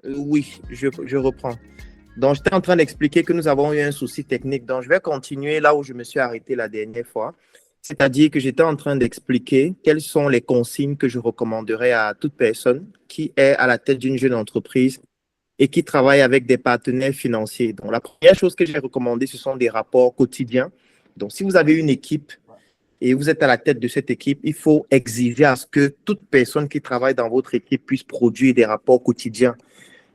Oui, je reprends. Donc, j'étais en train d'expliquer que nous avons eu un souci technique. Donc, je vais continuer là où je me suis arrêté la dernière fois. C'est-à-dire que j'étais en train d'expliquer quelles sont les consignes que je recommanderais à toute personne qui est à la tête d'une jeune entreprise et qui travaille avec des partenaires financiers. Donc, la première chose que j'ai recommandée, ce sont des rapports quotidiens. Donc, si vous avez une équipe et vous êtes à la tête de cette équipe, il faut exiger à ce que toute personne qui travaille dans votre équipe puisse produire des rapports quotidiens.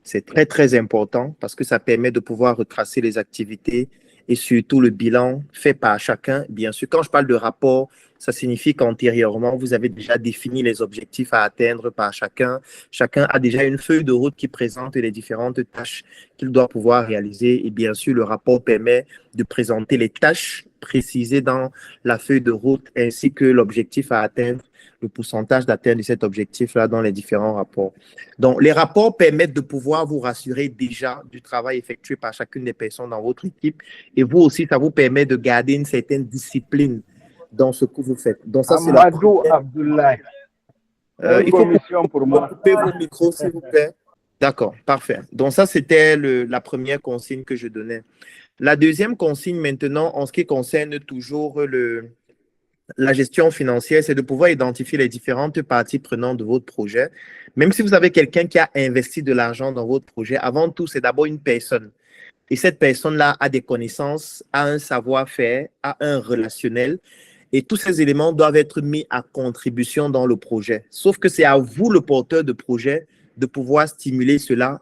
C'est très, très important parce que ça permet de pouvoir retracer les activités et surtout le bilan fait par chacun. Bien sûr, quand je parle de rapport, ça signifie qu'antérieurement, vous avez déjà défini les objectifs à atteindre par chacun. Chacun a déjà une feuille de route qui présente les différentes tâches qu'il doit pouvoir réaliser. Et bien sûr, le rapport permet de présenter les tâches précisées dans la feuille de route ainsi que l'objectif à atteindre, le pourcentage d'atteinte de cet objectif-là dans les différents rapports. Donc, les rapports permettent de pouvoir vous rassurer déjà du travail effectué par chacune des personnes dans votre équipe. Et vous aussi, ça vous permet de garder une certaine discipline dans ce que vous faites. Donc, ça, c'est la Amadou première. Abdoulaye, une Il faut commission pour moi. couper vos micros, s'il vous plaît. D'accord, parfait. Donc, ça, c'était la première consigne que je donnais. La deuxième consigne maintenant, en ce qui concerne toujours la gestion financière, c'est de pouvoir identifier les différentes parties prenantes de votre projet. Même si vous avez quelqu'un qui a investi de l'argent dans votre projet, avant tout, c'est d'abord une personne. Et cette personne-là a des connaissances, a un savoir-faire, a un relationnel. Et tous ces éléments doivent être mis à contribution dans le projet. Sauf que c'est à vous, le porteur de projet, de pouvoir stimuler cela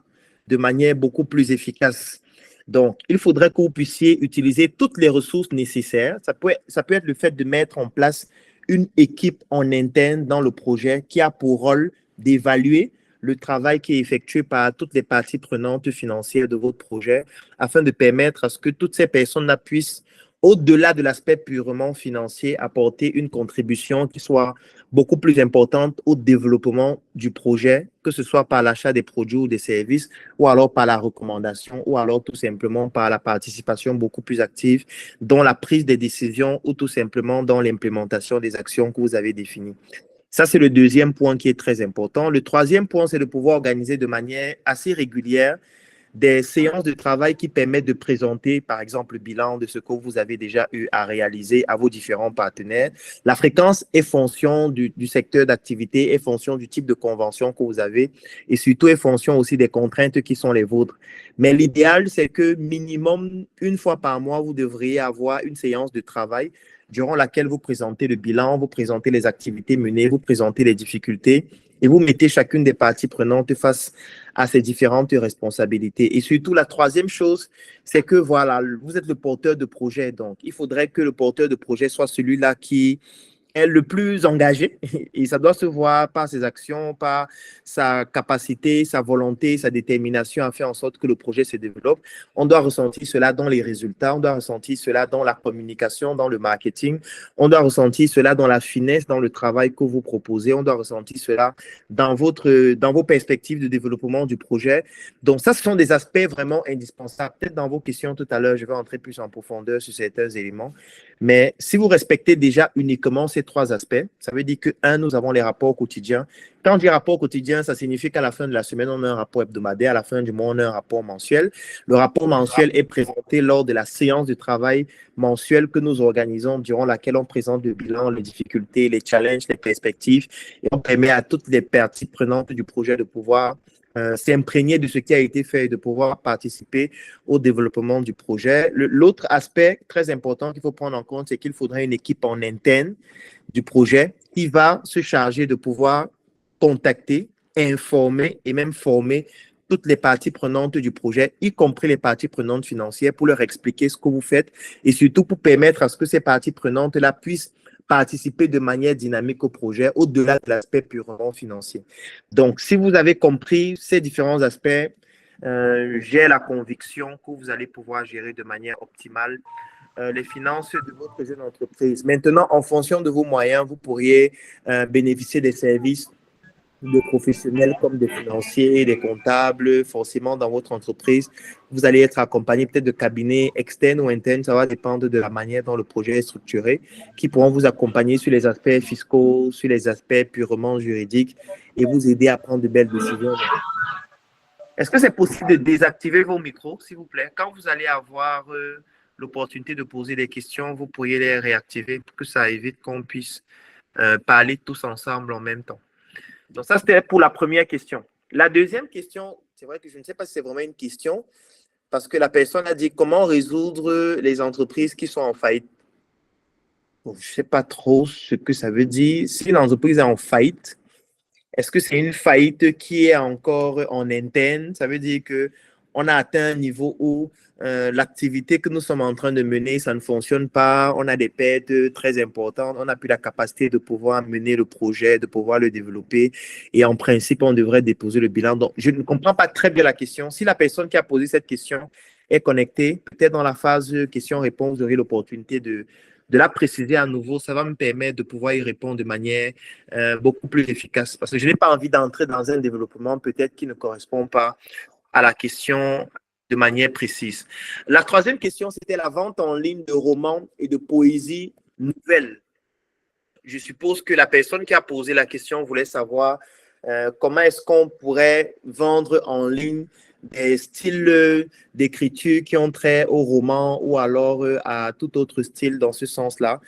de manière beaucoup plus efficace. Donc, il faudrait que vous puissiez utiliser toutes les ressources nécessaires. Ça peut être le fait de mettre en place une équipe en interne dans le projet qui a pour rôle d'évaluer le travail qui est effectué par toutes les parties prenantes financières de votre projet afin de permettre à ce que toutes ces personnes-là puissent, au-delà de l'aspect purement financier, apporter une contribution qui soit beaucoup plus importante au développement du projet, que ce soit par l'achat des produits ou des services, ou alors par la recommandation, ou alors tout simplement par la participation beaucoup plus active dans la prise des décisions ou tout simplement dans l'implémentation des actions que vous avez définies. Ça, c'est le deuxième point qui est très important. Le troisième point, c'est de pouvoir organiser de manière assez régulière des séances de travail qui permettent de présenter, par exemple, le bilan de ce que vous avez déjà eu à réaliser à vos différents partenaires. La fréquence est fonction du secteur d'activité, est fonction du type de convention que vous avez et surtout est fonction aussi des contraintes qui sont les vôtres. Mais l'idéal, c'est que minimum une fois par mois, vous devriez avoir une séance de travail durant laquelle vous présentez le bilan, vous présentez les activités menées, vous présentez les difficultés et vous mettez chacune des parties prenantes face à ces différentes responsabilités. Et surtout, la troisième chose, c'est que voilà, vous êtes le porteur de projet. Donc, il faudrait que le porteur de projet soit celui-là qui est le plus engagé et ça doit se voir par ses actions, par sa capacité, sa volonté, sa détermination à faire en sorte que le projet se développe. On doit ressentir cela dans les résultats, on doit ressentir cela dans la communication, dans le marketing, on doit ressentir cela dans la finesse, dans le travail que vous proposez, on doit ressentir cela dans vos perspectives de développement du projet. Donc ça, ce sont des aspects vraiment indispensables. Peut-être dans vos questions tout à l'heure, je vais entrer plus en profondeur sur certains éléments. Mais si vous respectez déjà uniquement ces trois aspects, ça veut dire que, un, nous avons les rapports quotidiens. Quand on dit rapport quotidien, ça signifie qu'à la fin de la semaine, on a un rapport hebdomadaire. À la fin du mois, on a un rapport mensuel. Le rapport mensuel est présenté lors de la séance de travail mensuelle que nous organisons, durant laquelle on présente le bilan, les difficultés, les challenges, les perspectives. Et on permet à toutes les parties prenantes du projet de pouvoir s'imprégner de ce qui a été fait et de pouvoir participer au développement du projet. L'autre aspect très important qu'il faut prendre en compte, c'est qu'il faudrait une équipe en interne du projet qui va se charger de pouvoir contacter, informer et même former toutes les parties prenantes du projet, y compris les parties prenantes financières, pour leur expliquer ce que vous faites et surtout pour permettre à ce que ces parties prenantes-là puissent participer de manière dynamique au projet, au-delà de l'aspect purement financier. Donc, si vous avez compris ces différents aspects, j'ai la conviction que vous allez pouvoir gérer de manière optimale les finances de votre jeune entreprise. Maintenant, en fonction de vos moyens, vous pourriez bénéficier des services de professionnels comme des financiers, des comptables, forcément dans votre entreprise. Vous allez être accompagné peut-être de cabinets externes ou internes, ça va dépendre de la manière dont le projet est structuré, qui pourront vous accompagner sur les aspects fiscaux, sur les aspects purement juridiques et vous aider à prendre de belles décisions. Est-ce que c'est possible de désactiver vos micros, s'il vous plaît? Quand vous allez avoir l'opportunité de poser des questions, vous pourriez les réactiver pour que ça évite qu'on puisse parler tous ensemble en même temps. Donc ça, c'était pour la première question. La deuxième question, c'est vrai que je ne sais pas si c'est vraiment une question, parce que la personne a dit comment résoudre les entreprises qui sont en faillite. Bon, je ne sais pas trop ce que ça veut dire. Si l'entreprise est en faillite, est-ce que c'est une faillite qui est encore en interne? Ça veut dire qu'on a atteint un niveau où l'activité que nous sommes en train de mener, ça ne fonctionne pas. On a des pertes très importantes. On n'a plus la capacité de pouvoir mener le projet, de pouvoir le développer. Et en principe, on devrait déposer le bilan. Donc, je ne comprends pas très bien la question. Si la personne qui a posé cette question est connectée, peut-être dans la phase question-réponse, vous aurez l'opportunité de la préciser à nouveau. Ça va me permettre de pouvoir y répondre de manière beaucoup plus efficace. Parce que je n'ai pas envie d'entrer dans un développement peut-être qui ne correspond pas à la question de manière précise. La troisième question, c'était la vente en ligne de romans et de poésie nouvelle. Je suppose que la personne qui a posé la question voulait savoir comment est-ce qu'on pourrait vendre en ligne des styles d'écriture qui ont trait au roman ou alors à tout autre style dans ce sens-là.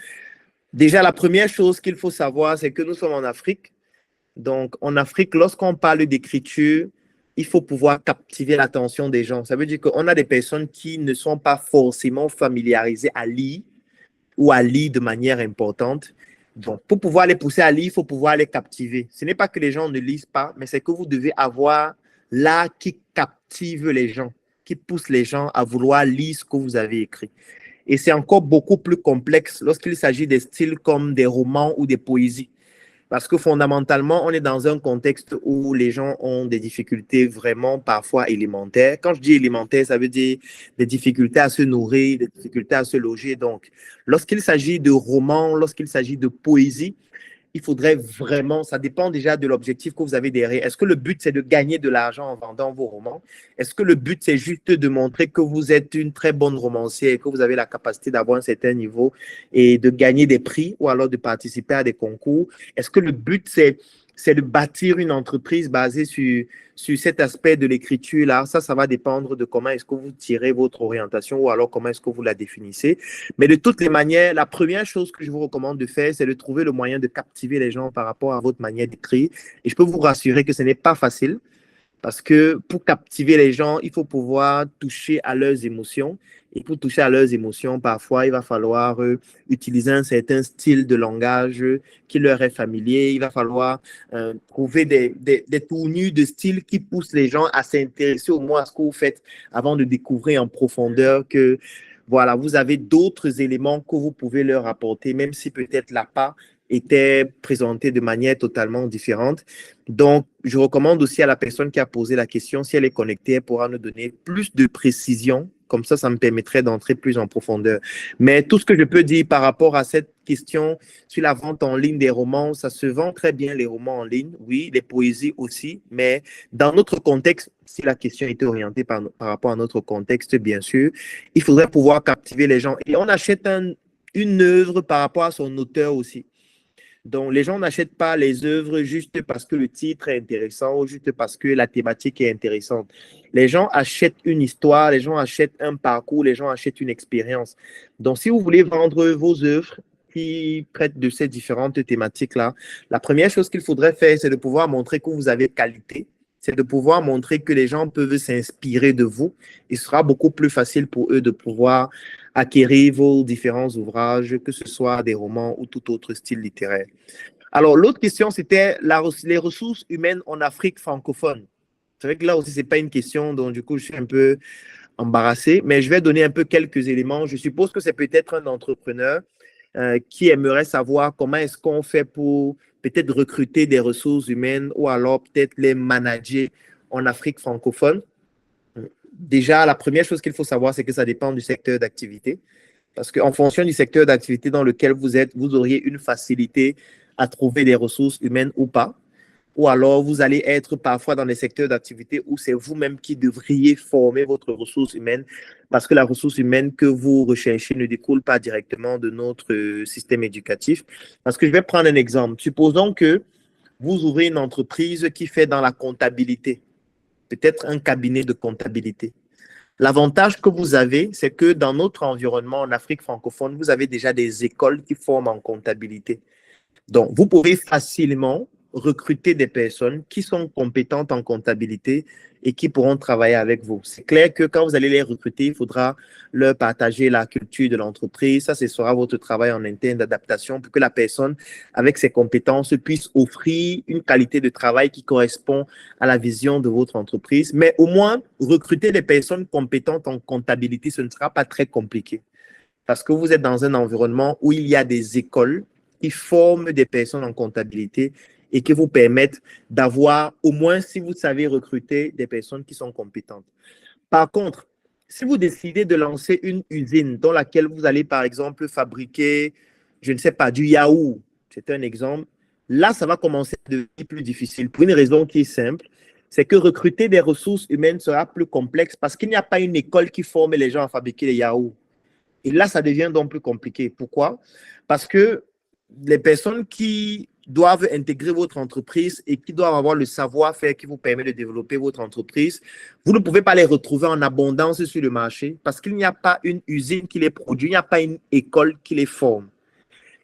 Déjà, la première chose qu'il faut savoir, c'est que nous sommes en Afrique. Donc, en Afrique, lorsqu'on parle d'écriture, il faut pouvoir captiver l'attention des gens. Ça veut dire qu'on a des personnes qui ne sont pas forcément familiarisées à lire ou à lire de manière importante. Donc, pour pouvoir les pousser à lire, il faut pouvoir les captiver. Ce n'est pas que les gens ne lisent pas, mais c'est que vous devez avoir l'art qui captive les gens, qui pousse les gens à vouloir lire ce que vous avez écrit. Et c'est encore beaucoup plus complexe lorsqu'il s'agit des styles comme des romans ou des poésies. Parce que fondamentalement, on est dans un contexte où les gens ont des difficultés vraiment parfois élémentaires. Quand je dis élémentaires, ça veut dire des difficultés à se nourrir, des difficultés à se loger. Donc, lorsqu'il s'agit de romans, lorsqu'il s'agit de poésie, il faudrait vraiment, ça dépend déjà de l'objectif que vous avez derrière. Est-ce que le but, c'est de gagner de l'argent en vendant vos romans? Est-ce que le but, c'est juste de montrer que vous êtes une très bonne romancière, que vous avez la capacité d'avoir un certain niveau et de gagner des prix ou alors de participer à des concours? Est-ce que le but, c'est de bâtir une entreprise basée sur cet aspect de l'écriture-là? Ça va dépendre de comment est-ce que vous tirez votre orientation ou alors comment est-ce que vous la définissez. Mais de toutes les manières, la première chose que je vous recommande de faire, c'est de trouver le moyen de captiver les gens par rapport à votre manière d'écrire. Et je peux vous rassurer que ce n'est pas facile parce que pour captiver les gens, il faut pouvoir toucher à leurs émotions. Et pour toucher à leurs émotions, parfois, il va falloir utiliser un certain style de langage qui leur est familier. Il va falloir trouver des tournures de style qui poussent les gens à s'intéresser au moins à ce que vous faites avant de découvrir en profondeur que voilà, vous avez d'autres éléments que vous pouvez leur apporter, même si peut-être l'appât était présenté de manière totalement différente. Donc, je recommande aussi à la personne qui a posé la question, si elle est connectée, elle pourra nous donner plus de précision. Comme ça me permettrait d'entrer plus en profondeur. Mais tout ce que je peux dire par rapport à cette question sur la vente en ligne des romans, ça se vend très bien, les romans en ligne, oui, les poésies aussi, mais dans notre contexte, si la question était orientée par rapport à notre contexte, bien sûr, il faudrait pouvoir captiver les gens. Et on achète une œuvre par rapport à son auteur aussi. Donc, les gens n'achètent pas les œuvres juste parce que le titre est intéressant ou juste parce que la thématique est intéressante. Les gens achètent une histoire, les gens achètent un parcours, les gens achètent une expérience. Donc, si vous voulez vendre vos œuvres qui traitent de ces différentes thématiques-là, la première chose qu'il faudrait faire, c'est de pouvoir montrer que vous avez qualité. C'est de pouvoir montrer que les gens peuvent s'inspirer de vous. Il sera beaucoup plus facile pour eux de pouvoir acquérir vos différents ouvrages, que ce soit des romans ou tout autre style littéraire. Alors, l'autre question, c'était les ressources humaines en Afrique francophone. C'est vrai que là aussi, ce n'est pas une question dont du coup, je suis un peu embarrassé, mais je vais donner un peu quelques éléments. Je suppose que c'est peut-être un entrepreneur qui aimerait savoir comment est-ce qu'on fait pour peut-être recruter des ressources humaines ou alors peut-être les manager en Afrique francophone. Déjà, la première chose qu'il faut savoir, c'est que ça dépend du secteur d'activité. Parce qu'en fonction du secteur d'activité dans lequel vous êtes, vous auriez une facilité à trouver des ressources humaines ou pas. Ou alors, vous allez être parfois dans des secteurs d'activité où c'est vous-même qui devriez former votre ressource humaine parce que la ressource humaine que vous recherchez ne découle pas directement de notre système éducatif. Parce que je vais prendre un exemple. Supposons que vous ouvrez une entreprise qui fait dans la comptabilité. peut-être un cabinet de comptabilité. L'avantage que vous avez, c'est que dans notre environnement en Afrique francophone, vous avez déjà des écoles qui forment en comptabilité. Donc, vous pouvez facilement recruter des personnes qui sont compétentes en comptabilité et qui pourront travailler avec vous. C'est clair que quand vous allez les recruter, il faudra leur partager la culture de l'entreprise. Ça, ce sera votre travail en interne d'adaptation pour que la personne, avec ses compétences, puisse offrir une qualité de travail qui correspond à la vision de votre entreprise. Mais au moins, recruter des personnes compétentes en comptabilité, ce ne sera pas très compliqué parce que vous êtes dans un environnement où il y a des écoles qui forment des personnes en comptabilité et qui vous permettent d'avoir, au moins si vous savez recruter des personnes qui sont compétentes. Par contre, si vous décidez de lancer une usine dans laquelle vous allez, par exemple, fabriquer, je ne sais pas, du yaourt, c'est un exemple, là, ça va commencer à devenir plus difficile pour une raison qui est simple, c'est que recruter des ressources humaines sera plus complexe parce qu'il n'y a pas une école qui forme les gens à fabriquer les yaourts. Et là, ça devient donc plus compliqué. Pourquoi? Parce que les personnes qui doivent intégrer votre entreprise et qui doivent avoir le savoir-faire qui vous permet de développer votre entreprise, vous ne pouvez pas les retrouver en abondance sur le marché parce qu'il n'y a pas une usine qui les produit, il n'y a pas une école qui les forme.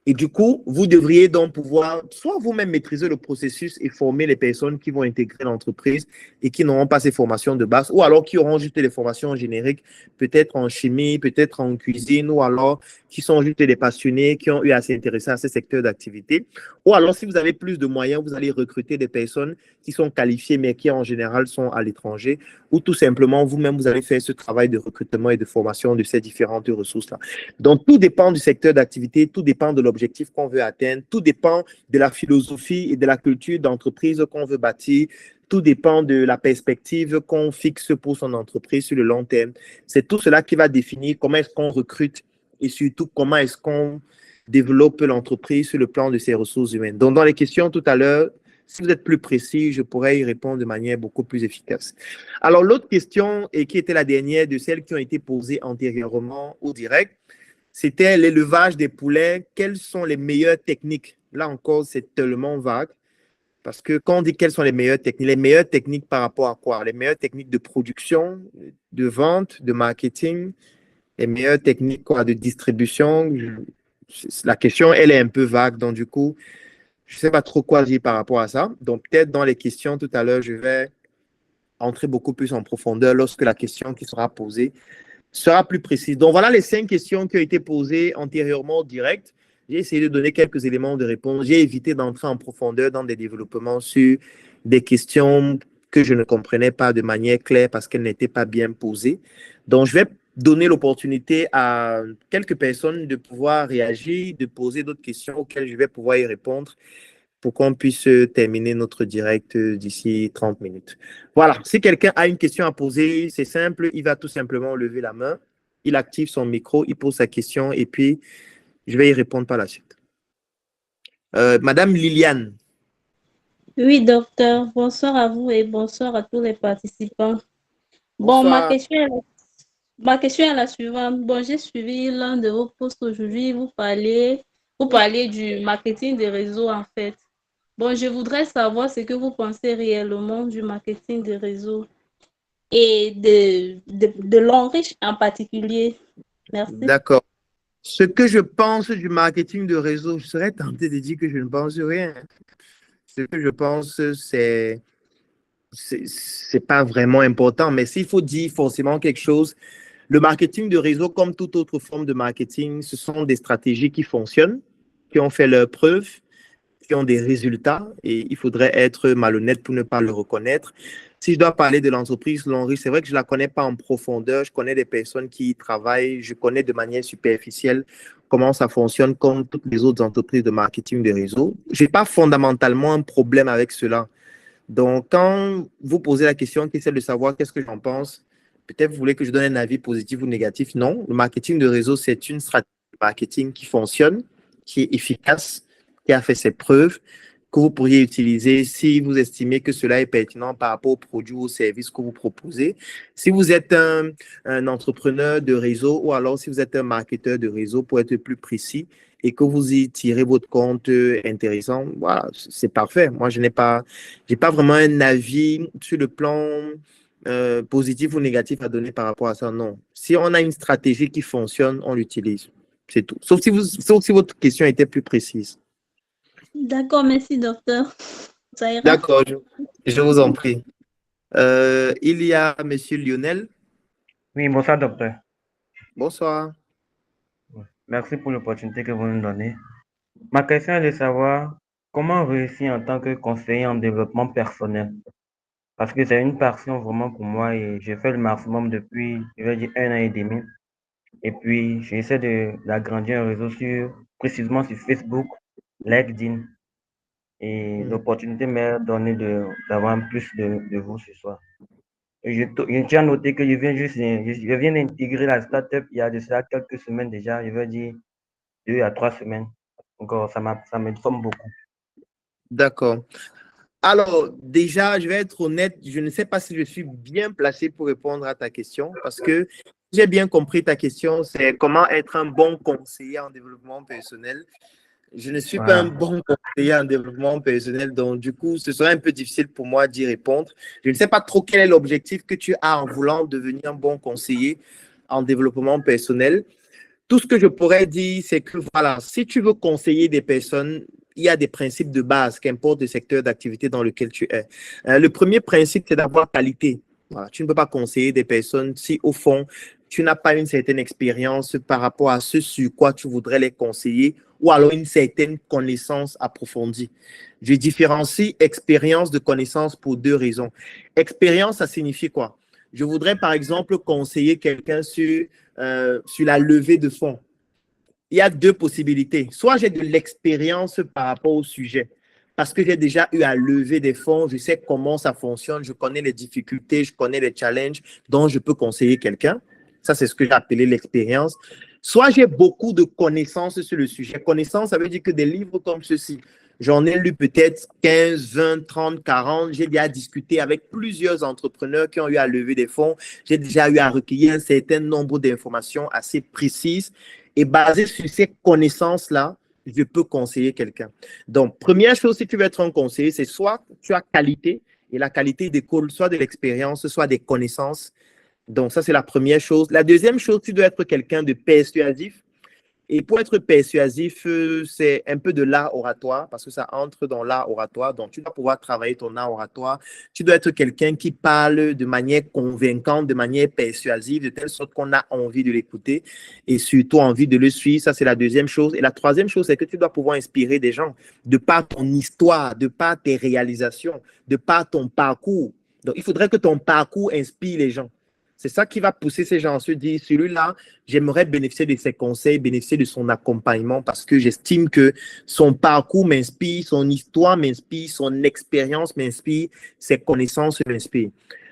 Et du coup, vous devriez donc pouvoir soit vous-même maîtriser le processus et former les personnes qui vont intégrer l'entreprise et qui n'auront pas ces formations de base, ou alors qui auront juste des formations génériques, peut-être en chimie, peut-être en cuisine, ou alors qui sont juste des passionnés qui ont eu à s'intéresser à ces secteurs d'activité. Ou alors, si vous avez plus de moyens, vous allez recruter des personnes qui sont qualifiées, mais qui en général sont à l'étranger, ou tout simplement, vous-même, vous allez faire ce travail de recrutement et de formation de ces différentes ressources-là. Donc, tout dépend du secteur d'activité, tout dépend de l'objectif qu'on veut atteindre, tout dépend de la philosophie et de la culture d'entreprise qu'on veut bâtir, tout dépend de la perspective qu'on fixe pour son entreprise sur le long terme. C'est tout cela qui va définir comment est-ce qu'on recrute et surtout comment est-ce qu'on développe l'entreprise sur le plan de ses ressources humaines. Donc, dans les questions tout à l'heure, si vous êtes plus précis, je pourrais y répondre de manière beaucoup plus efficace. Alors, l'autre question, et qui était la dernière de celles qui ont été posées antérieurement au direct, c'était l'élevage des poulets. Quelles sont les meilleures techniques? Là encore, c'est tellement vague. Parce que quand on dit quelles sont les meilleures techniques par rapport à quoi? Les meilleures techniques de production, de vente, de marketing, les meilleures techniques quoi, de distribution. La question, elle est un peu vague. Donc, du coup, je ne sais pas trop quoi dire par rapport à ça. Donc, peut-être dans les questions tout à l'heure, je vais entrer beaucoup plus en profondeur lorsque la question qui sera posée sera plus précise. Donc, voilà les 5 questions qui ont été posées antérieurement au direct. J'ai essayé de donner quelques éléments de réponse. J'ai évité d'entrer en profondeur dans des développements sur des questions que je ne comprenais pas de manière claire parce qu'elles n'étaient pas bien posées. Donc, je vais donner l'opportunité à quelques personnes de pouvoir réagir, de poser d'autres questions auxquelles je vais pouvoir y répondre pour qu'on puisse terminer notre direct d'ici 30 minutes. Voilà, si quelqu'un a une question à poser, c'est simple, il va tout simplement lever la main, il active son micro, il pose sa question et puis je vais y répondre par la suite. Madame Liliane. Oui, docteur, bonsoir à vous et bonsoir à tous les participants. Bon, Bonsoir. ma question est la suivante. Bon, j'ai suivi l'un de vos posts aujourd'hui, vous parlez du marketing des réseaux en fait. Bon, je voudrais savoir ce que vous pensez réellement du marketing des réseaux et de l'Enriche en particulier. Merci. D'accord. Ce que je pense du marketing de réseau, je serais tenté de dire que je ne pense rien. Ce que je pense, c'est pas vraiment important, mais s'il faut dire forcément quelque chose, le marketing de réseau, comme toute autre forme de marketing, ce sont des stratégies qui fonctionnent, qui ont fait leurs preuves, qui ont des résultats et il faudrait être malhonnête pour ne pas le reconnaître. Si je dois parler de l'entreprise Lonry, c'est vrai que je ne la connais pas en profondeur. Je connais des personnes qui y travaillent. Je connais de manière superficielle comment ça fonctionne comme toutes les autres entreprises de marketing de réseau. Je n'ai pas fondamentalement un problème avec cela. Donc, quand vous posez la question qui est celle de savoir qu'est-ce que j'en pense, peut-être vous voulez que je donne un avis positif ou négatif. Non, le marketing de réseau, c'est une stratégie de marketing qui fonctionne, qui est efficace, qui a fait ses preuves, que vous pourriez utiliser si vous estimez que cela est pertinent par rapport aux produits ou aux services que vous proposez. Si vous êtes un entrepreneur de réseau ou alors si vous êtes un marketeur de réseau, pour être plus précis, et que vous y tirez votre compte intéressant, voilà, c'est parfait. Moi, j'ai pas vraiment un avis sur le plan positif ou négatif à donner par rapport à ça. Non. Si on a une stratégie qui fonctionne, on l'utilise. C'est tout. Sauf si votre question était plus précise. D'accord, merci, docteur. Ça ira. D'accord, je vous en prie. Il y a Monsieur Lionel. Oui, bonsoir, docteur. Bonsoir. Merci pour l'opportunité que vous nous donnez. Ma question est de savoir comment réussir en tant que conseiller en développement personnel. Parce que c'est une passion vraiment pour moi et j'ai fait le maximum depuis, je vais dire, 1 an et demi. Et puis, j'essaie d'agrandir un réseau précisément sur Facebook, LinkedIn. Et l'opportunité m'est donnée d'avoir plus de vous ce soir. Et je tiens à noter que je viens d'intégrer la startup il y a de cela quelques semaines déjà, je veux dire 2 à 3 semaines. Donc, ça m'informe beaucoup. D'accord. Alors, déjà, je vais être honnête, je ne sais pas si je suis bien placé pour répondre à ta question parce que j'ai bien compris ta question, c'est comment être un bon conseiller en développement personnel. Je ne suis pas un Voilà. bon conseiller en développement personnel, donc du coup, ce serait un peu difficile pour moi d'y répondre. Je ne sais pas trop quel est l'objectif que tu as en voulant devenir un bon conseiller en développement personnel. Tout ce que je pourrais dire, c'est que voilà, si tu veux conseiller des personnes, il y a des principes de base, qu'importe le secteur d'activité dans lequel tu es. Le premier principe, c'est d'avoir qualité. Voilà, tu ne peux pas conseiller des personnes si, au fond, tu n'as pas une certaine expérience par rapport à ce sur quoi tu voudrais les conseiller ou alors une certaine connaissance approfondie. Je différencie expérience de connaissance pour deux raisons. Expérience, ça signifie quoi? Je voudrais, par exemple, conseiller quelqu'un sur la levée de fonds. Il y a deux possibilités. Soit j'ai de l'expérience par rapport au sujet, parce que j'ai déjà eu à lever des fonds, je sais comment ça fonctionne, je connais les difficultés, je connais les challenges dont je peux conseiller quelqu'un. Ça, c'est ce que j'ai appelé l'expérience. Soit j'ai beaucoup de connaissances sur le sujet. Connaissance, ça veut dire que des livres comme ceux-ci, j'en ai lu peut-être 15, 20, 30, 40. J'ai déjà discuté avec plusieurs entrepreneurs qui ont eu à lever des fonds. J'ai déjà eu à recueillir un certain nombre d'informations assez précises. Et basé sur ces connaissances-là, je peux conseiller quelqu'un. Donc, première chose, si tu veux être un conseiller, c'est soit tu as qualité, et la qualité découle soit de l'expérience, soit des connaissances. Donc, ça, c'est la première chose. La deuxième chose, tu dois être quelqu'un de persuasif. Et pour être persuasif, c'est un peu de l'art oratoire parce que ça entre dans l'art oratoire. Donc, tu dois pouvoir travailler ton art oratoire. Tu dois être quelqu'un qui parle de manière convaincante, de manière persuasive, de telle sorte qu'on a envie de l'écouter et surtout envie de le suivre. Ça, c'est la deuxième chose. Et la troisième chose, c'est que tu dois pouvoir inspirer des gens de par ton histoire, de par tes réalisations, de par ton parcours. Donc, il faudrait que ton parcours inspire les gens. C'est ça qui va pousser ces gens à se dire, celui-là, j'aimerais bénéficier de ses conseils, bénéficier de son accompagnement parce que j'estime que son parcours m'inspire, son histoire m'inspire, son expérience m'inspire, ses connaissances m'inspirent.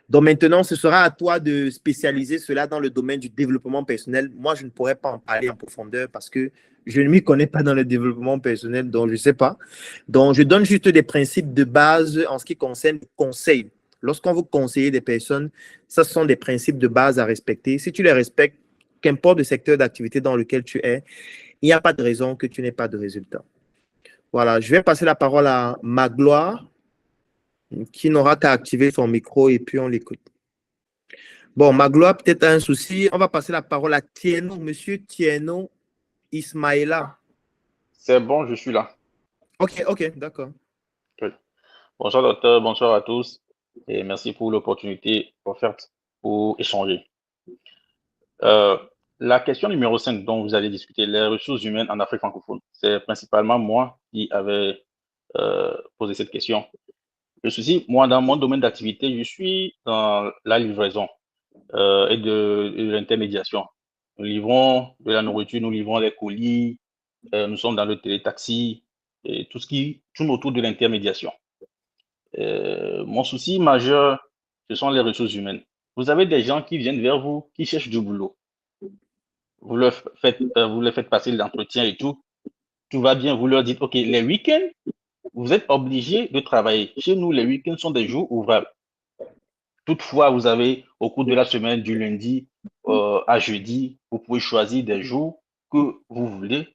Donc maintenant, ce sera à toi de spécialiser cela dans le domaine du développement personnel. Moi, je ne pourrais pas en parler en profondeur parce que je ne m'y connais pas dans le développement personnel, donc je ne sais pas. Donc, je donne juste des principes de base en ce qui concerne le conseil. Lorsqu'on veut conseiller des personnes, ce sont des principes de base à respecter. Si tu les respectes, qu'importe le secteur d'activité dans lequel tu es, il n'y a pas de raison que tu n'aies pas de résultat. Voilà, je vais passer la parole à Magloire, qui n'aura qu'à activer son micro et puis on l'écoute. Bon, Magloire peut-être a un souci. On va passer la parole à Tieno, monsieur Tieno Ismaïla. C'est bon, je suis là. Ok, d'accord. Oui. Bonsoir docteur, bonsoir à tous et merci pour l'opportunité offerte pour échanger. La question numéro 5 dont vous allez discuter, les ressources humaines en Afrique francophone, c'est principalement moi qui avais posé cette question. Le souci, moi, dans mon domaine d'activité, je suis dans la livraison et de l'intermédiation. Nous livrons de la nourriture, nous livrons des colis, nous sommes dans le télétaxi et tout ce qui tourne autour de l'intermédiation. Mon souci majeur, ce sont les ressources humaines. Vous avez des gens qui viennent vers vous, qui cherchent du boulot. Vous leur faites passer l'entretien et tout va bien. Vous leur dites, OK, les week-ends, vous êtes obligés de travailler. Chez nous, les week-ends sont des jours ouvrables. Toutefois, vous avez au cours de la semaine, du lundi à jeudi, vous pouvez choisir des jours que vous voulez.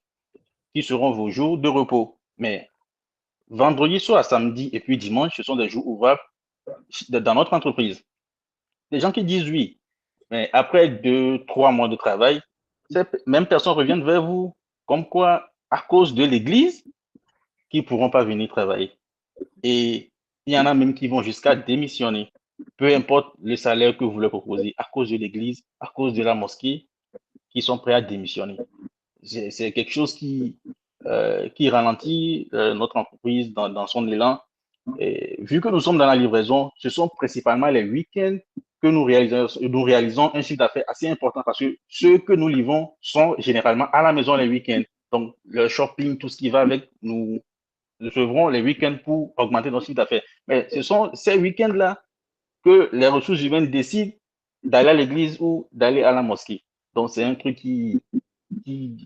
qui seront vos jours de repos. Mais vendredi soir, samedi et puis dimanche, ce sont des jours ouvrables dans notre entreprise. Les gens qui disent oui, mais après 2-3 mois de travail, ces mêmes personnes reviennent vers vous, comme quoi, à cause de l'église, qui ne pourront pas venir travailler. Et il y en a même qui vont jusqu'à démissionner, peu importe le salaire que vous leur proposez, à cause de l'église, à cause de la mosquée, qui sont prêts à démissionner. C'est quelque chose qui ralentit notre entreprise dans son élan. Et vu que nous sommes dans la livraison, ce sont principalement les week-ends que nous réalisons un chiffre d'affaires assez important parce que ceux que nous livrons sont généralement à la maison les week-ends. Donc, le shopping, tout ce qui va avec, nous recevrons les week-ends pour augmenter notre chiffre d'affaires. Mais ce sont ces week-ends-là que les ressources humaines décident d'aller à l'église ou d'aller à la mosquée. Donc, c'est un truc qui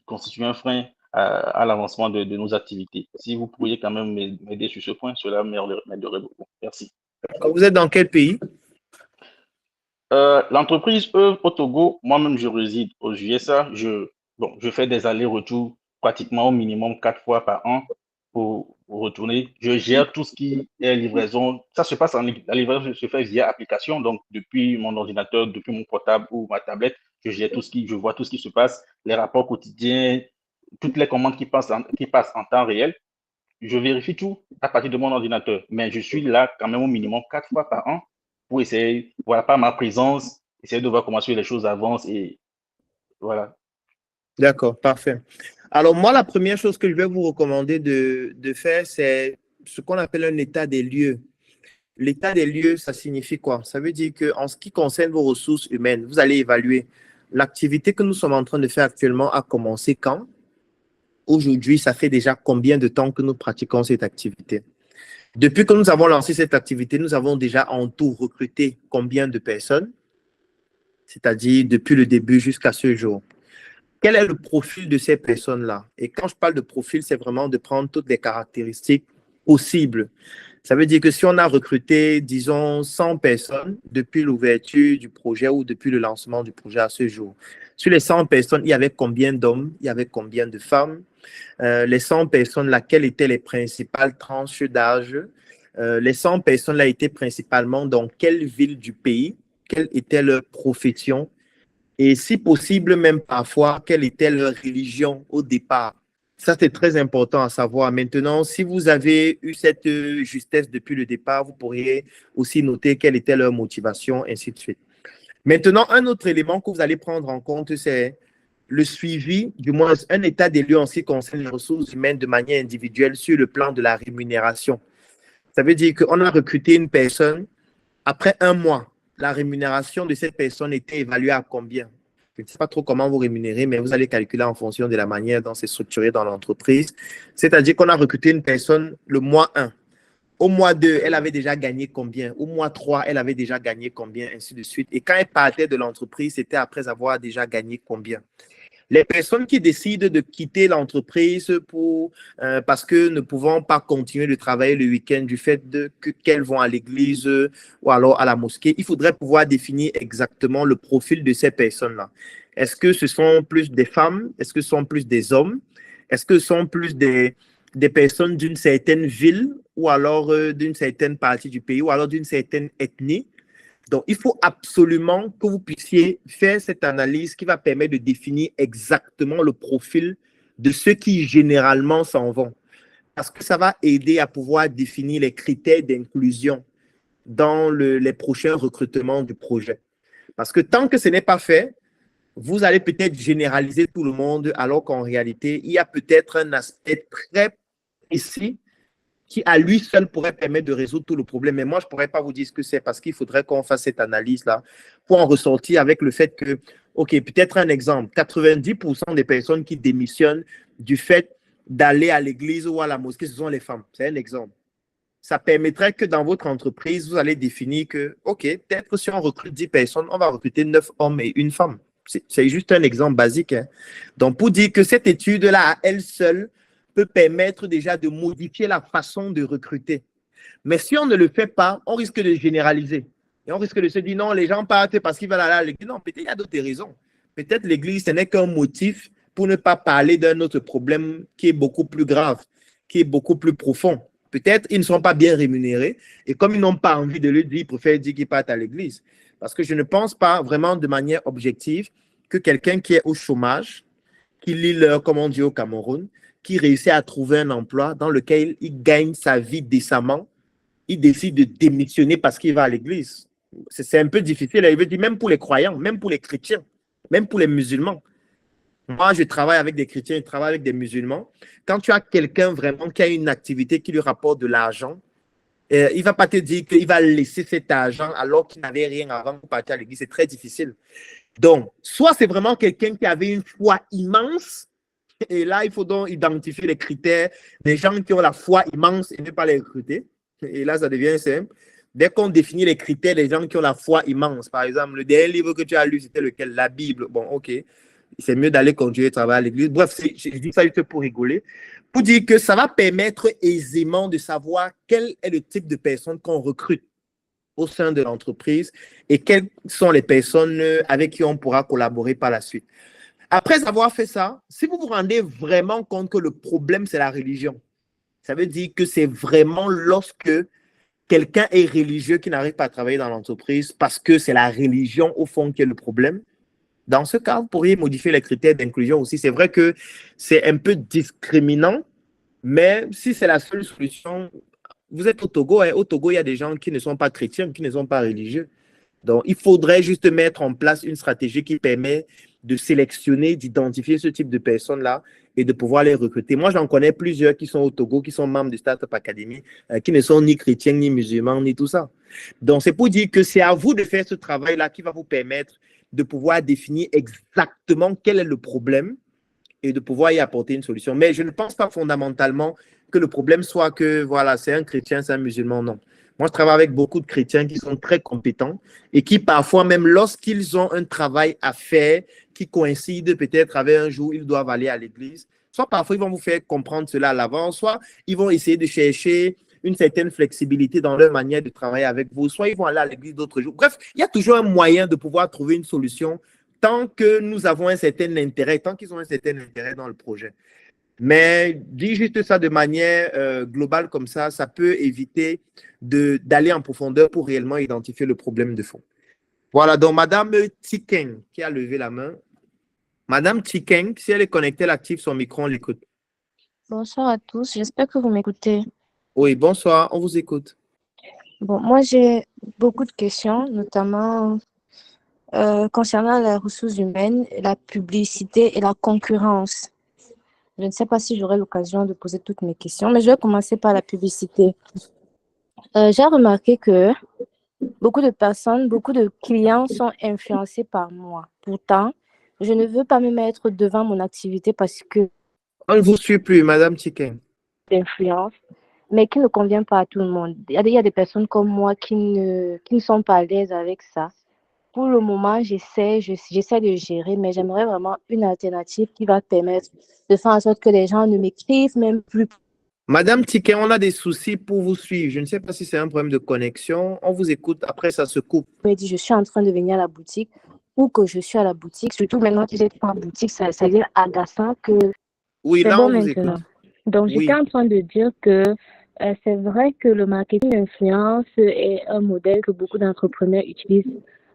constitue un frein à l'avancement de nos activités. Si vous pourriez quand même m'aider sur ce point, cela m'aiderait beaucoup. Merci. Vous êtes dans quel pays? L'entreprise œuvre au Togo. Moi-même, je réside aux USA. Je fais des allers-retours pratiquement au minimum 4 fois par an pour retourner. Je gère tout ce qui est livraison. Ça se passe la livraison se fait via application. Donc, depuis mon ordinateur, depuis mon portable ou ma tablette, je vois tout ce qui se passe, les rapports quotidiens, toutes les commandes qui passent en temps réel. Je vérifie tout à partir de mon ordinateur. Mais je suis là quand même au minimum 4 fois par an pour essayer, voilà, par ma présence, essayer de voir comment les choses avancent et voilà. D'accord, parfait. Alors, moi, la première chose que je vais vous recommander de faire, c'est ce qu'on appelle un état des lieux. L'état des lieux, ça signifie quoi? Ça veut dire qu'en ce qui concerne vos ressources humaines, vous allez évaluer l'activité que nous sommes en train de faire actuellement a commencé quand? Aujourd'hui, ça fait déjà combien de temps que nous pratiquons cette activité? Depuis que nous avons lancé cette activité, nous avons déjà en tout recruté combien de personnes? C'est-à-dire depuis le début jusqu'à ce jour. Quel est le profil de ces personnes-là? Et quand je parle de profil, c'est vraiment de prendre toutes les caractéristiques possibles. Ça veut dire que si on a recruté, disons, 100 personnes depuis l'ouverture du projet ou depuis le lancement du projet à ce jour, sur les 100 personnes, il y avait combien d'hommes? Il y avait combien de femmes? Les 100 personnes, quelles étaient les principales tranches d'âge? Les 100 personnes-là étaient principalement dans quelle ville du pays? Quelle était leur profession? Et si possible, même parfois, quelle était leur religion au départ? Ça, c'est très important à savoir. Maintenant, si vous avez eu cette justesse depuis le départ, vous pourriez aussi noter quelle était leur motivation, ainsi de suite. Maintenant, un autre élément que vous allez prendre en compte, c'est le suivi, du moins un état des lieux en ce qui concerne les ressources humaines de manière individuelle sur le plan de la rémunération. Ça veut dire qu'on a recruté une personne, après un mois, la rémunération de cette personne était évaluée à combien? Je ne sais pas trop comment vous rémunérer, mais vous allez calculer en fonction de la manière dont c'est structuré dans l'entreprise. C'est-à-dire qu'on a recruté une personne le mois 1. Au mois 2, elle avait déjà gagné combien? Au mois 3, elle avait déjà gagné combien? Ainsi de suite. Et quand elle partait de l'entreprise, c'était après avoir déjà gagné combien? Les personnes qui décident de quitter l'entreprise parce que ne pouvant pas continuer de travailler le week-end du fait qu'elles vont à l'église ou alors à la mosquée, il faudrait pouvoir définir exactement le profil de ces personnes-là. Est-ce que ce sont plus des femmes? Est-ce que ce sont plus des hommes? Est-ce que ce sont plus des personnes d'une certaine ville ou alors d'une certaine partie du pays ou alors d'une certaine ethnie? Donc, il faut absolument que vous puissiez faire cette analyse qui va permettre de définir exactement le profil de ceux qui généralement s'en vont. Parce que ça va aider à pouvoir définir les critères d'inclusion dans les prochains recrutements du projet. Parce que tant que ce n'est pas fait, vous allez peut-être généraliser tout le monde, alors qu'en réalité, il y a peut-être un aspect très précis qui à lui seul pourrait permettre de résoudre tout le problème. Mais moi, je ne pourrais pas vous dire ce que c'est parce qu'il faudrait qu'on fasse cette analyse-là pour en ressortir avec le fait que, OK, peut-être un exemple, 90% des personnes qui démissionnent du fait d'aller à l'église ou à la mosquée, ce sont les femmes. C'est un exemple. Ça permettrait que dans votre entreprise, vous allez définir que, OK, peut-être si on recrute 10 personnes, on va recruter 9 hommes et une femme. C'est juste un exemple basique. Hein. Donc, pour dire que cette étude-là, à elle seule, peut permettre déjà de modifier la façon de recruter. Mais si on ne le fait pas, on risque de généraliser. Et on risque de se dire, non, les gens partent parce qu'ils veulent aller à l'église. Non, peut-être il y a d'autres raisons. Peut-être l'église, ce n'est qu'un motif pour ne pas parler d'un autre problème qui est beaucoup plus grave, qui est beaucoup plus profond. Peut-être ils ne sont pas bien rémunérés et comme ils n'ont pas envie de le dire, ils préfèrent dire qu'ils partent à l'église. Parce que je ne pense pas vraiment de manière objective que quelqu'un qui est au chômage, qui lit l'heure, comme on dit au Cameroun, qui réussit à trouver un emploi dans lequel il gagne sa vie décemment, il décide de démissionner parce qu'il va à l'église. C'est un peu difficile. Il veut dire même pour les croyants, même pour les chrétiens, même pour les musulmans. Moi, je travaille avec des chrétiens, je travaille avec des musulmans. Quand tu as quelqu'un vraiment qui a une activité qui lui rapporte de l'argent, il ne va pas te dire qu'il va laisser cet argent alors qu'il n'avait rien avant pour partir à l'église. C'est très difficile. Donc, soit c'est vraiment quelqu'un qui avait une foi immense, et là, il faut donc identifier les critères des gens qui ont la foi immense et ne pas les recruter. Et là, ça devient simple. Dès qu'on définit les critères des gens qui ont la foi immense, par exemple, le dernier livre que tu as lu, c'était lequel? La Bible. Bon, ok. C'est mieux d'aller continuer à travailler à l'église. Bref, je dis ça juste pour rigoler. Pour dire que ça va permettre aisément de savoir quel est le type de personne qu'on recrute au sein de l'entreprise et quelles sont les personnes avec qui on pourra collaborer par la suite. Après avoir fait ça, si vous vous rendez vraiment compte que le problème, c'est la religion, ça veut dire que c'est vraiment lorsque quelqu'un est religieux qui n'arrive pas à travailler dans l'entreprise parce que c'est la religion au fond qui est le problème. Dans ce cas, vous pourriez modifier les critères d'inclusion aussi. C'est vrai que c'est un peu discriminant, mais si c'est la seule solution, vous êtes au Togo, hein. Au Togo, il y a des gens qui ne sont pas chrétiens, qui ne sont pas religieux. Donc, il faudrait juste mettre en place une stratégie qui permet de sélectionner, d'identifier ce type de personnes-là et de pouvoir les recruter. Moi, j'en connais plusieurs qui sont au Togo, qui sont membres de Startup Academy, qui ne sont ni chrétiens, ni musulmans, ni tout ça. Donc, c'est pour dire que c'est à vous de faire ce travail-là qui va vous permettre de pouvoir définir exactement quel est le problème et de pouvoir y apporter une solution. Mais je ne pense pas fondamentalement que le problème soit que, voilà, c'est un chrétien, c'est un musulman, non. Moi, je travaille avec beaucoup de chrétiens qui sont très compétents et qui, parfois, même lorsqu'ils ont un travail à faire qui coïncide peut-être avec un jour, ils doivent aller à l'église, soit parfois, ils vont vous faire comprendre cela à l'avance, soit ils vont essayer de chercher une certaine flexibilité dans leur manière de travailler avec vous, soit ils vont aller à l'église d'autres jours. Bref, il y a toujours un moyen de pouvoir trouver une solution tant que nous avons un certain intérêt, tant qu'ils ont un certain intérêt dans le projet. Mais dire juste ça de manière globale comme ça peut éviter d'aller en profondeur pour réellement identifier le problème de fond. Voilà, donc Madame Tikeng qui a levé la main. Madame Tikeng, si elle est connectée, elle active son micro, on l'écoute. Bonsoir à tous, j'espère que vous m'écoutez. Oui, bonsoir, on vous écoute. Bon, moi j'ai beaucoup de questions, notamment concernant les ressources humaines, la publicité et la concurrence. Je ne sais pas si j'aurai l'occasion de poser toutes mes questions, mais je vais commencer par la publicité. J'ai remarqué que beaucoup de personnes, beaucoup de clients sont influencés par moi. Pourtant, je ne veux pas me mettre devant mon activité parce que On ne vous suit plus, Madame Tikeng. d'influence, mais qui ne convient pas à tout le monde. Il y a des personnes comme moi qui ne sont pas à l'aise avec ça. Pour le moment, j'essaie de gérer, mais j'aimerais vraiment une alternative qui va permettre de faire en sorte que les gens ne m'écrivent même plus. Madame Tikeng, on a des soucis pour vous suivre. Je ne sais pas si c'est un problème de connexion. On vous écoute, après ça se coupe. Je me dis, je suis en train de venir à la boutique ou que je suis à la boutique. Surtout maintenant que j'étais en boutique, ça devient agaçant que Oui, c'est là, bon on vous maintenant. écoute. Donc, Oui. j'étais en train de dire que c'est vrai que le marketing d'influence est un modèle que beaucoup d'entrepreneurs utilisent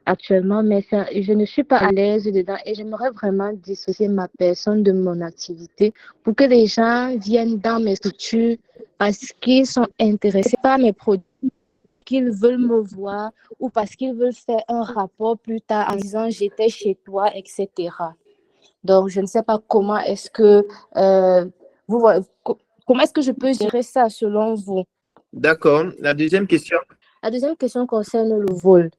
actuellement, mais je ne suis pas à l'aise dedans et j'aimerais vraiment dissocier ma personne de mon activité pour que les gens viennent dans mes structures parce qu'ils sont intéressés par mes produits, qu'ils veulent me voir ou parce qu'ils veulent faire un rapport plus tard en disant j'étais chez toi, etc. Donc, je ne sais pas comment est-ce que comment est-ce que je peux gérer ça selon vous? D'accord. La deuxième question. La deuxième question concerne le vol.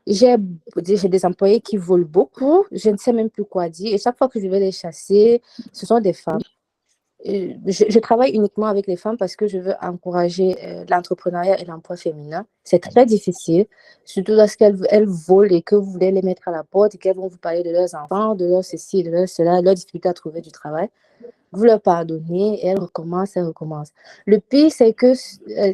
J'ai des employés qui volent beaucoup, je ne sais même plus quoi dire. Et chaque fois que je vais les chasser, ce sont des femmes. Je travaille uniquement avec les femmes parce que je veux encourager l'entrepreneuriat et l'emploi féminin. C'est très difficile, surtout lorsqu'elles volent et que vous voulez les mettre à la porte et qu'elles vont vous parler de leurs enfants, de leur ceci, de leur cela, leur difficulté à trouver du travail. Vous leur pardonnez et elles recommencent, elles recommencent. Le pire, c'est que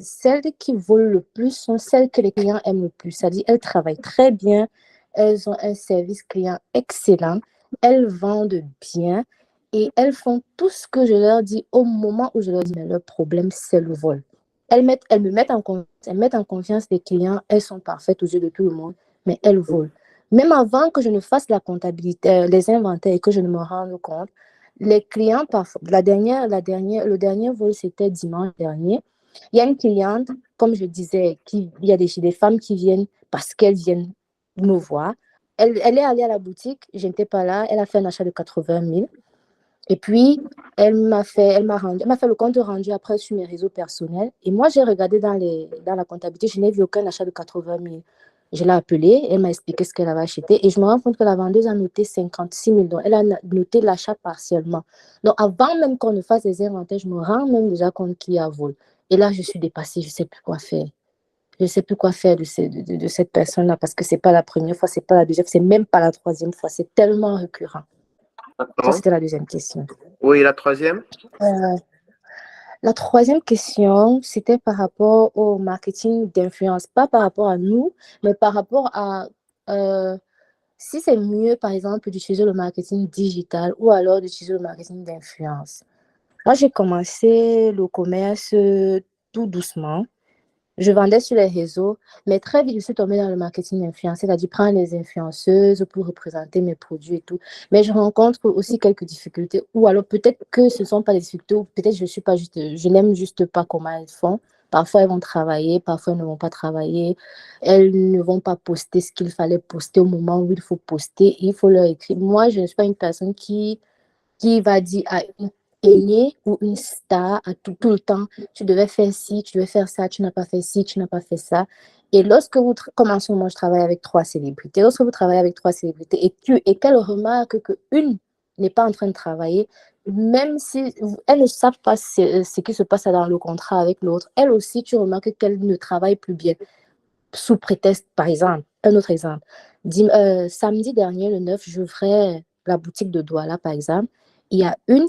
celles qui volent le plus sont celles que les clients aiment le plus. C'est-à-dire elles travaillent très bien, elles ont un service client excellent, elles vendent bien. et elles font tout ce que je leur dis au moment où je leur dis, mais leur problème, c'est le vol. Elles me mettent en confiance les clients, elles sont parfaites aux yeux de tout le monde, mais elles volent. Même avant que je ne fasse la comptabilité, les inventaires et que je ne me rende compte, les clients, parfois, le dernier vol, c'était dimanche dernier. Il y a une cliente, comme je disais, il y a des femmes qui viennent parce qu'elles viennent me voir. Elle est allée à la boutique, je n'étais pas là, elle a fait un achat de 80 000. Et puis, elle m'a fait le compte rendu après sur mes réseaux personnels. Et moi, j'ai regardé dans la comptabilité, je n'ai vu aucun achat de 80 000. Je l'ai appelée, elle m'a expliqué ce qu'elle avait acheté et je me rends compte que la vendeuse a noté 56 000. Donc, elle a noté l'achat partiellement. Donc, avant même qu'on ne fasse les inventaires, je me rends même déjà compte qu'il y a vol. Et là, je suis dépassée, je ne sais plus quoi faire. Je ne sais plus quoi faire de cette personne-là parce que ce n'est pas la première fois, ce n'est pas la deuxième, ce n'est même pas la troisième fois. C'est tellement récurrent. Ça, c'était la deuxième question. Oui, la troisième? La troisième question, c'était par rapport au marketing d'influence. Pas par rapport à nous, mais par rapport à si c'est mieux, par exemple, d'utiliser le marketing digital ou alors d'utiliser le marketing d'influence. Moi, j'ai commencé le commerce tout doucement. Je vendais sur les réseaux, mais très vite, je suis tombée dans le marketing d'influence, c'est-à-dire prendre les influenceuses pour représenter mes produits et tout. Mais je rencontre aussi quelques difficultés, ou alors peut-être que ce ne sont pas des difficultés, ou peut-être je n'aime juste pas comment elles font. Parfois, elles vont travailler, parfois, elles ne vont pas travailler. Elles ne vont pas poster ce qu'il fallait poster au moment où il faut poster. Il faut leur écrire. Moi, je ne suis pas une personne qui va dire à une aînée ou une star à tout le temps, tu devais faire ci, tu devais faire ça, tu n'as pas fait ci, tu n'as pas fait ça. Et lorsque comme en ce moment, je travaille avec 3 célébrités, lorsque vous travaillez avec 3 célébrités et qu'elles remarquent qu'une n'est pas en train de travailler, même si elles ne savent pas ce qui se passe dans le contrat avec l'autre, elles aussi, tu remarques qu'elles ne travaillent plus bien. Sous prétexte, par exemple, un autre exemple. Samedi dernier, le 9, j'ouvrais la boutique de Douala, par exemple. Il y a une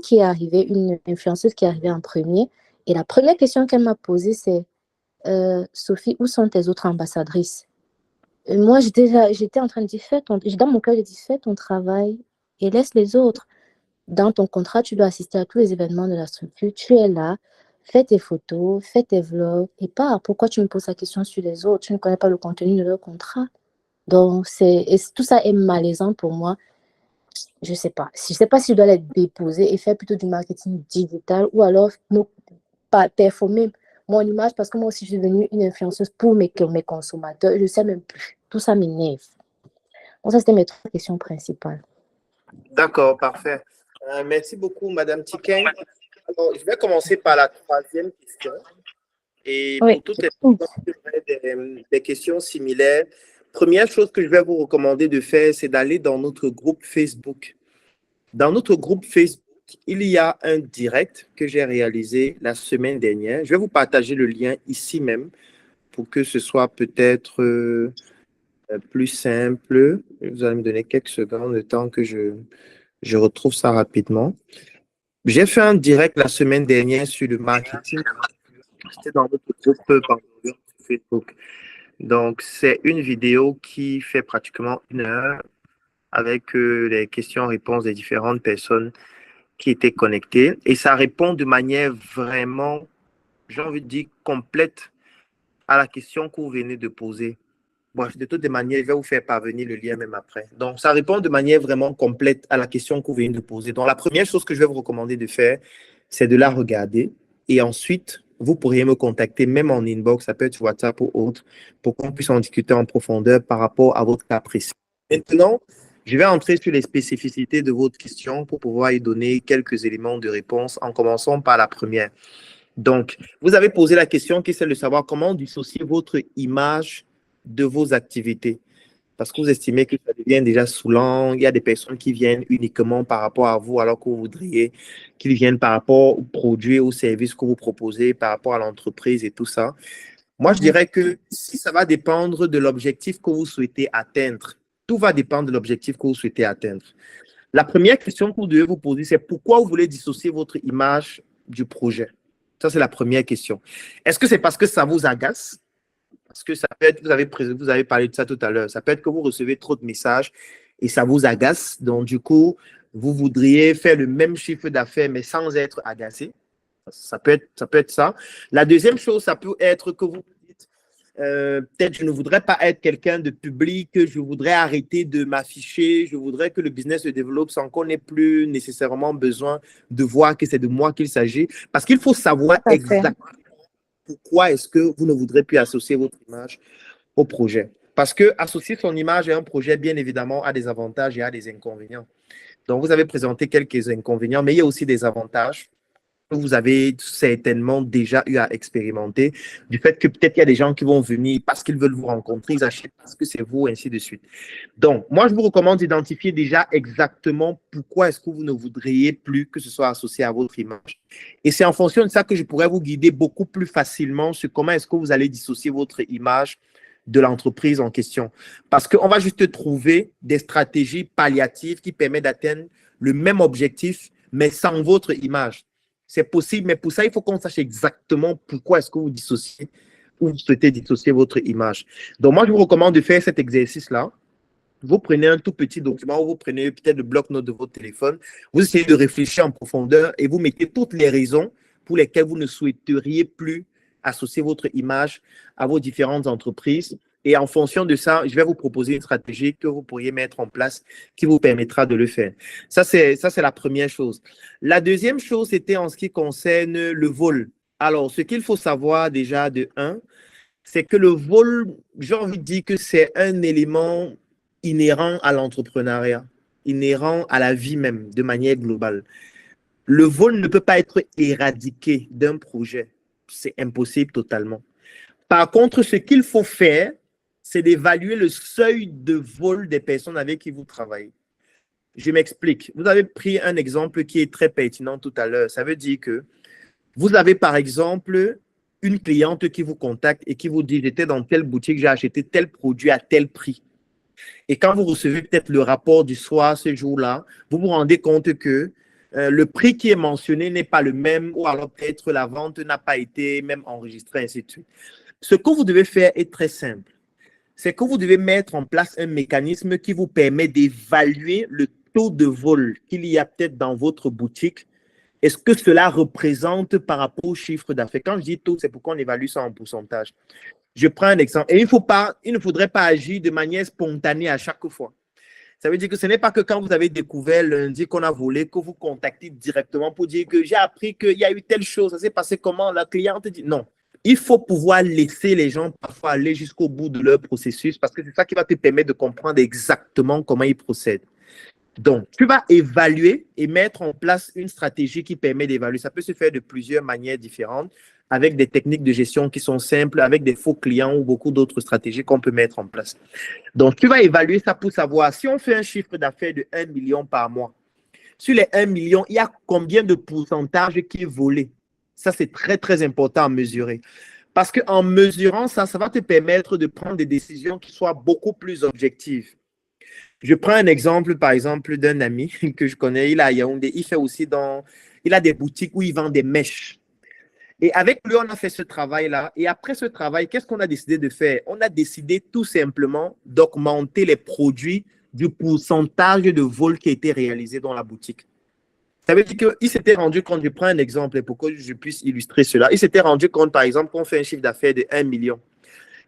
influenceuse qui est arrivée en premier. Et la première question qu'elle m'a posée, c'est Sophie, où sont tes autres ambassadrices? Et moi, j'étais en train de dire, dans mon cœur, j'ai dit, fais ton travail et laisse les autres. Dans ton contrat, tu dois assister à tous les événements de la structure. Tu es là, fais tes photos, fais tes vlogs et pars. Pourquoi tu me poses la question sur les autres? Tu ne connais pas le contenu de leur contrat. Donc, tout ça est malaisant pour moi. Je ne sais pas. Je ne sais pas si je dois les déposer et faire plutôt du marketing digital ou alors pas performer mon image parce que moi aussi, je suis devenue une influenceuse pour mes consommateurs. Je ne sais même plus. Tout ça m'énerve. Donc, ça, c'était mes 3 questions principales. D'accord, parfait. Merci beaucoup, Madame Tiken. Alors, je vais commencer par la troisième question. Et Oui. pour toutes les personnes, des questions similaires, première chose que je vais vous recommander de faire, c'est d'aller dans notre groupe Facebook. Dans notre groupe Facebook, il y a un direct que j'ai réalisé la semaine dernière. Je vais vous partager le lien ici même pour que ce soit peut-être plus simple. Vous allez me donner quelques secondes de temps que je retrouve ça rapidement. J'ai fait un direct la semaine dernière sur le marketing. C'était dans notre groupe Facebook. Donc, c'est une vidéo qui fait pratiquement 1 heure avec les questions-réponses des différentes personnes qui étaient connectées. Et ça répond de manière vraiment, j'ai envie de dire, complète à la question que vous venez de poser. Bref, de toutes les manières, je vais vous faire parvenir le lien même après. Donc, ça répond de manière vraiment complète à la question que vous venez de poser. Donc, la première chose que je vais vous recommander de faire, c'est de la regarder. Et ensuite, vous pourriez me contacter même en inbox, ça peut être WhatsApp ou autre, pour qu'on puisse en discuter en profondeur par rapport à votre cas précis. Maintenant, je vais entrer sur les spécificités de votre question pour pouvoir y donner quelques éléments de réponse en commençant par la première. Donc, vous avez posé la question qui est de savoir comment dissocier votre image de vos activités. Parce que vous estimez que ça devient déjà saoulant. Il y a des personnes qui viennent uniquement par rapport à vous, alors que vous voudriez qu'ils viennent par rapport aux produits, aux services que vous proposez, par rapport à l'entreprise et tout ça. Moi, je dirais que si ça va dépendre de l'objectif que vous souhaitez atteindre, tout va dépendre de l'objectif que vous souhaitez atteindre. La première question que vous devez vous poser, c'est pourquoi vous voulez dissocier votre image du projet? Ça, c'est la première question. Est-ce que c'est parce que ça vous agace? Parce que ça peut être, vous avez parlé de ça tout à l'heure, ça peut être que vous recevez trop de messages et ça vous agace. Donc, du coup, Vous voudriez faire le même chiffre d'affaires, mais sans être agacé. Ça peut être ça. La deuxième chose, ça peut être que vous dites, peut-être je ne voudrais pas être quelqu'un de public, je voudrais arrêter de m'afficher, je voudrais que le business se développe sans qu'on n'ait plus nécessairement besoin de voir que c'est de moi qu'il s'agit. Parce qu'il faut savoir Tout à fait. exactement pourquoi est-ce que vous ne voudrez plus associer votre image au projet. Parce que associer son image à un projet, bien évidemment, a des avantages et a des inconvénients. Donc, vous avez présenté quelques inconvénients, mais il y a aussi des avantages que vous avez certainement déjà eu à expérimenter, du fait que peut-être il y a des gens qui vont venir parce qu'ils veulent vous rencontrer, ils achètent parce que c'est vous, ainsi de suite. Donc, moi, je vous recommande d'identifier déjà exactement pourquoi est-ce que vous ne voudriez plus que ce soit associé à votre image. Et c'est en fonction de ça que je pourrais vous guider beaucoup plus facilement sur comment est-ce que vous allez dissocier votre image de l'entreprise en question. Parce qu'on va juste trouver des stratégies palliatives qui permettent d'atteindre le même objectif, mais sans votre image. C'est possible, mais pour ça, il faut qu'on sache exactement pourquoi est-ce que vous dissociez ou vous souhaitez dissocier votre image. Donc, moi, je vous recommande de faire cet exercice-là. Vous prenez un tout petit document ou vous prenez peut-être le bloc-notes de votre téléphone. Vous essayez de réfléchir en profondeur et vous mettez toutes les raisons pour lesquelles vous ne souhaiteriez plus associer votre image à vos différentes entreprises. Et en fonction de ça, je vais vous proposer une stratégie que vous pourriez mettre en place qui vous permettra de le faire. Ça, c'est la première chose. La deuxième chose, c'était en ce qui concerne le vol. Alors, ce qu'il faut savoir déjà de un, c'est que le vol, j'ai envie de dire que c'est un élément inhérent à l'entrepreneuriat, inhérent à la vie même, de manière globale. Le vol ne peut pas être éradiqué d'un projet. C'est impossible totalement. Par contre, ce qu'il faut faire, c'est d'évaluer le seuil de vol des personnes avec qui vous travaillez. Je m'explique. Vous avez pris un exemple qui est très pertinent tout à l'heure. Ça veut dire que vous avez par exemple une cliente qui vous contacte et qui vous dit « J'étais dans telle boutique, j'ai acheté tel produit à tel prix. » Et quand vous recevez peut-être le rapport du soir ce jour-là, vous vous rendez compte que le prix qui est mentionné n'est pas le même ou alors peut-être la vente n'a pas été même enregistrée, ainsi de suite. Ce que vous devez faire est très simple. C'est que vous devez mettre en place un mécanisme qui vous permet d'évaluer le taux de vol qu'il y a peut-être dans votre boutique. Est-ce que cela représente par rapport au chiffre d'affaires? Quand je dis taux, c'est pourquoi on évalue ça en pourcentage. Je prends un exemple. Et il ne faudrait pas agir de manière spontanée à chaque fois. Ça veut dire que ce n'est pas que quand vous avez découvert lundi qu'on a volé, que vous contactez directement pour dire que j'ai appris qu'il y a eu telle chose, ça s'est passé comment, la cliente dit non. Il faut pouvoir laisser les gens parfois aller jusqu'au bout de leur processus parce que c'est ça qui va te permettre de comprendre exactement comment ils procèdent. Donc, tu vas évaluer et mettre en place une stratégie qui permet d'évaluer. Ça peut se faire de plusieurs manières différentes, avec des techniques de gestion qui sont simples, avec des faux clients ou beaucoup d'autres stratégies qu'on peut mettre en place. Donc, tu vas évaluer ça pour savoir si on fait un chiffre d'affaires de 1 million par mois. Sur les 1 million, il y a combien de pourcentage qui est volé? Ça, c'est très, très important à mesurer. Parce qu'en mesurant ça, ça va te permettre de prendre des décisions qui soient beaucoup plus objectives. Je prends un exemple, par exemple, d'un ami que je connais, il est à Yaoundé, il a des boutiques où il vend des mèches. Et avec lui, on a fait ce travail-là. Et après ce travail, qu'est-ce qu'on a décidé de faire? On a décidé tout simplement d'augmenter les produits du pourcentage de vol qui a été réalisé dans la boutique. Ça veut dire qu'il s'était rendu compte, je prends un exemple pour que je puisse illustrer cela. Il s'était rendu compte, par exemple, qu'on fait un chiffre d'affaires de 1 million.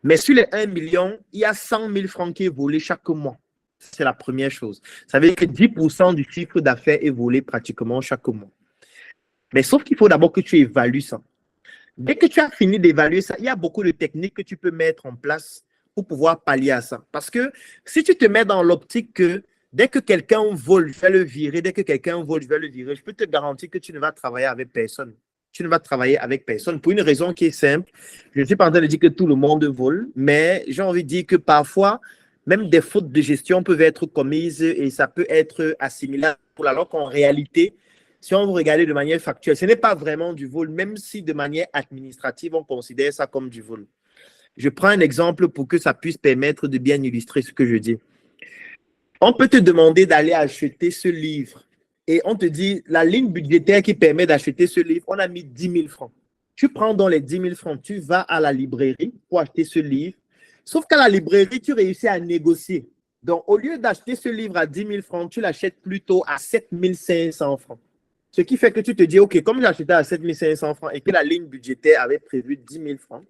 Mais sur les 1 million, il y a 100 000 francs qui est volé chaque mois. C'est la première chose. Ça veut dire que 10% du chiffre d'affaires est volé pratiquement chaque mois. Mais sauf qu'il faut d'abord que tu évalues ça. Dès que tu as fini d'évaluer ça, il y a beaucoup de techniques que tu peux mettre en place pour pouvoir pallier à ça. Parce que si tu te mets dans l'optique que dès que quelqu'un vole, je vais le virer, dès que quelqu'un vole, je vais le virer, je peux te garantir que tu ne vas travailler avec personne. Tu ne vas travailler avec personne pour une raison qui est simple. Je ne suis pas en train de dire que tout le monde vole, mais j'ai envie de dire que parfois, même des fautes de gestion peuvent être commises et ça peut être assimilé alors qu'en réalité, si on regarde de manière factuelle, ce n'est pas vraiment du vol, même si de manière administrative, on considère ça comme du vol. Je prends un exemple pour que ça puisse permettre de bien illustrer ce que je dis. On peut te demander d'aller acheter ce livre et on te dit, la ligne budgétaire qui permet d'acheter ce livre, on a mis 10 000 francs. Tu prends dans les 10 000 francs, tu vas à la librairie pour acheter ce livre. Sauf qu'à la librairie, tu réussis à négocier. Donc, au lieu d'acheter ce livre à 10 000 francs, tu l'achètes plutôt à 7 500 francs. Ce qui fait que tu te dis, OK, comme j'ai acheté à 7 500 francs et que la ligne budgétaire avait prévu 10 000 francs,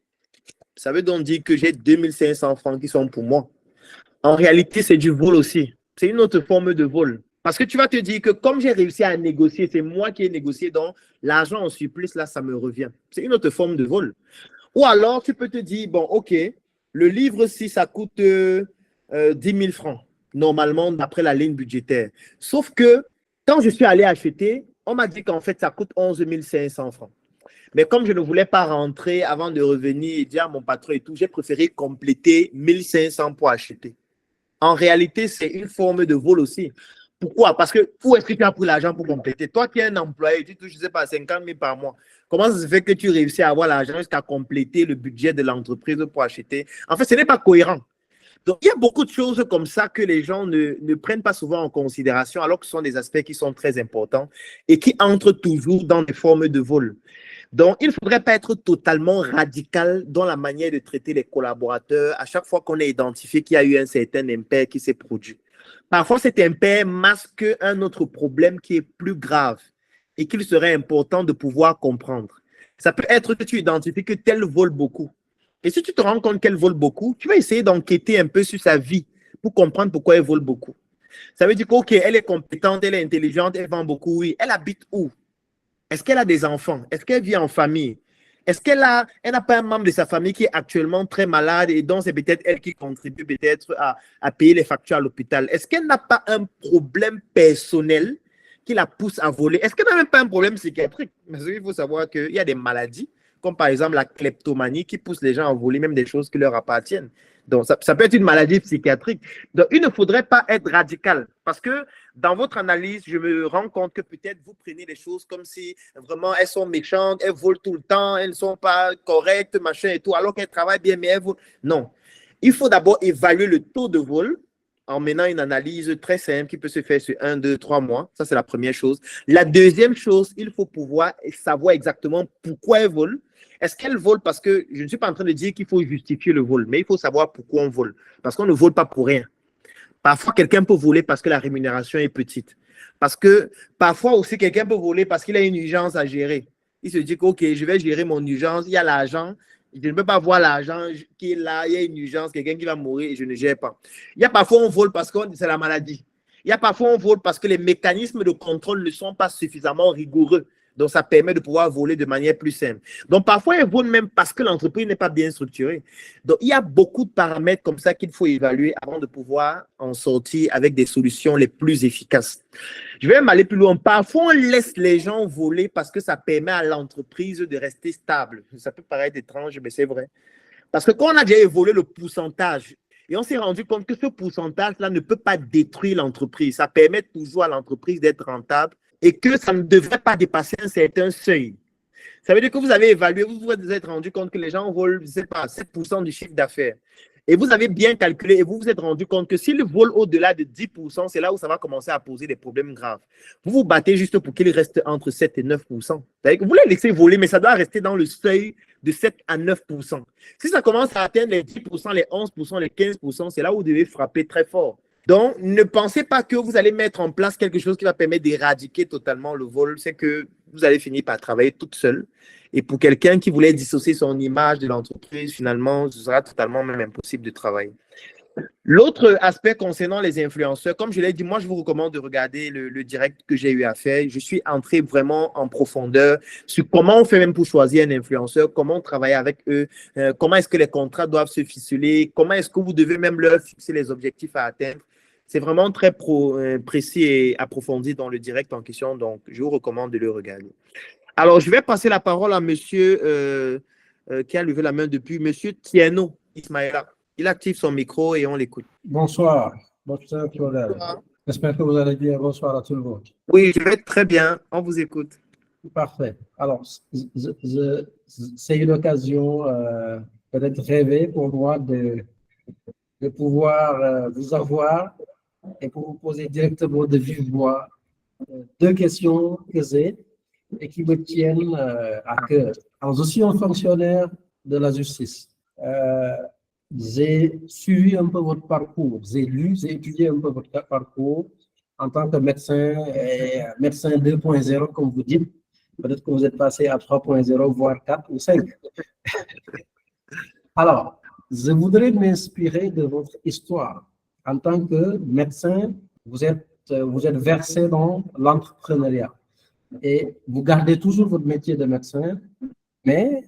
ça veut donc dire que j'ai 2 500 francs qui sont pour moi. En réalité, c'est du vol aussi. C'est une autre forme de vol. Parce que tu vas te dire que comme j'ai réussi à négocier, c'est moi qui ai négocié, donc l'argent en surplus, là, ça me revient. C'est une autre forme de vol. Ou alors, tu peux te dire, bon, OK, le livre, si ça coûte 10 000 francs, normalement, d'après la ligne budgétaire. Sauf que, quand je suis allé acheter, on m'a dit qu'en fait, ça coûte 11 500 francs. Mais comme je ne voulais pas rentrer avant de revenir et dire à mon patron et tout, j'ai préféré compléter 1 500 pour acheter. En réalité, c'est une forme de vol aussi. Pourquoi? Parce que où est-ce que tu as pris l'argent pour compléter? Toi qui es un employé, tu touches, je ne sais pas, 50 000 par mois. Comment ça se fait que tu réussis à avoir l'argent jusqu'à compléter le budget de l'entreprise pour acheter? En fait, ce n'est pas cohérent. Donc, il y a beaucoup de choses comme ça que les gens ne prennent pas souvent en considération, alors que ce sont des aspects qui sont très importants et qui entrent toujours dans des formes de vol. Donc, il ne faudrait pas être totalement radical dans la manière de traiter les collaborateurs à chaque fois qu'on a identifié qu'il y a eu un certain impair qui s'est produit. Parfois, cet impair masque un autre problème qui est plus grave et qu'il serait important de pouvoir comprendre. Ça peut être que tu identifies que tel vole beaucoup. Et si tu te rends compte qu'elle vole beaucoup, tu vas essayer d'enquêter un peu sur sa vie pour comprendre pourquoi elle vole beaucoup. Ça veut dire qu'elle est compétente, elle est intelligente, elle vend beaucoup, oui. Elle habite où? Est-ce qu'elle a des enfants? Est-ce qu'elle vit en famille? Est-ce qu'elle n'a pas un membre de sa famille qui est actuellement très malade et donc c'est peut-être elle qui contribue peut-être à payer les factures à l'hôpital? Est-ce qu'elle n'a pas un problème personnel qui la pousse à voler? Est-ce qu'elle n'a même pas un problème psychiatrique? Parce qu'il faut savoir qu'il y a des maladies, comme par exemple la kleptomanie, qui pousse les gens à voler même des choses qui leur appartiennent. Donc, ça peut être une maladie psychiatrique. Donc, il ne faudrait pas être radical parce que dans votre analyse, je me rends compte que peut-être vous prenez les choses comme si vraiment elles sont méchantes, elles volent tout le temps, elles ne sont pas correctes, machin et tout, alors qu'elles travaillent bien, mais elles volent. Non. Il faut d'abord évaluer le taux de vol en menant une analyse très simple qui peut se faire sur 1, 2, 3 mois. Ça, c'est la première chose. La deuxième chose, il faut pouvoir savoir exactement pourquoi elles volent. Est-ce qu'elle vole parce que, je ne suis pas en train de dire qu'il faut justifier le vol, mais il faut savoir pourquoi on vole. Parce qu'on ne vole pas pour rien. Parfois, quelqu'un peut voler parce que la rémunération est petite. Parce que parfois aussi, quelqu'un peut voler parce qu'il a une urgence à gérer. Il se dit que, OK, je vais gérer mon urgence, il y a l'argent, je ne peux pas voir l'argent qui est là, il y a une urgence, quelqu'un qui va mourir et je ne gère pas. Il y a parfois on vole parce que c'est la maladie. Il y a parfois on vole parce que les mécanismes de contrôle ne sont pas suffisamment rigoureux. Donc, ça permet de pouvoir voler de manière plus simple. Donc, parfois, ils volent même parce que l'entreprise n'est pas bien structurée. Donc, il y a beaucoup de paramètres comme ça qu'il faut évaluer avant de pouvoir en sortir avec des solutions les plus efficaces. Je vais même aller plus loin. Parfois, on laisse les gens voler parce que ça permet à l'entreprise de rester stable. Ça peut paraître étrange, mais c'est vrai. Parce que quand on a déjà évolué le pourcentage, et on s'est rendu compte que ce pourcentage-là ne peut pas détruire l'entreprise. Ça permet toujours à l'entreprise d'être rentable et que ça ne devrait pas dépasser un certain seuil. Ça veut dire que vous avez évalué, vous vous êtes rendu compte que les gens volent, je ne sais pas, 7% du chiffre d'affaires. Et vous avez bien calculé et vous vous êtes rendu compte que s'ils volent au-delà de 10%, c'est là où ça va commencer à poser des problèmes graves. Vous vous battez juste pour qu'il reste entre 7 et 9%. Vous les laissez voler, mais ça doit rester dans le seuil de 7 à 9%. Si ça commence à atteindre les 10%, les 11%, les 15%, c'est là où vous devez frapper très fort. Donc, ne pensez pas que vous allez mettre en place quelque chose qui va permettre d'éradiquer totalement le vol. C'est que vous allez finir par travailler toute seule. Et pour quelqu'un qui voulait dissocier son image de l'entreprise, finalement, ce sera totalement même impossible de travailler. L'autre aspect concernant les influenceurs, comme je l'ai dit, moi, je vous recommande de regarder le direct que j'ai eu à faire. Je suis entré vraiment en profondeur sur comment on fait même pour choisir un influenceur, comment travailler avec eux, comment est-ce que les contrats doivent se ficeler, comment est-ce que vous devez même leur fixer les objectifs à atteindre. C'est vraiment très précis et approfondi dans le direct en question, donc je vous recommande de le regarder. Alors, je vais passer la parole à monsieur qui a levé la main depuis, monsieur Tieno Ismaïla. Il active son micro et on l'écoute. Bonsoir. Bonsoir, Claudel. J'espère que vous allez bien. Bonsoir à tout le monde. Oui, je vais très bien. On vous écoute. Parfait. Alors, c'est une occasion peut-être rêvée pour moi de pouvoir vous avoir et pour vous poser directement de vive voix deux questions que j'ai et qui me tiennent à cœur. Alors, je suis un fonctionnaire de la justice. j'ai suivi un peu votre parcours, j'ai lu, j'ai étudié un peu votre parcours en tant que médecin, médecin 2.0, comme vous dites. Peut-être que vous êtes passé à 3.0, voire 4 ou 5. Alors, je voudrais m'inspirer de votre histoire. En tant que médecin, vous êtes versé dans l'entrepreneuriat et vous gardez toujours votre métier de médecin, mais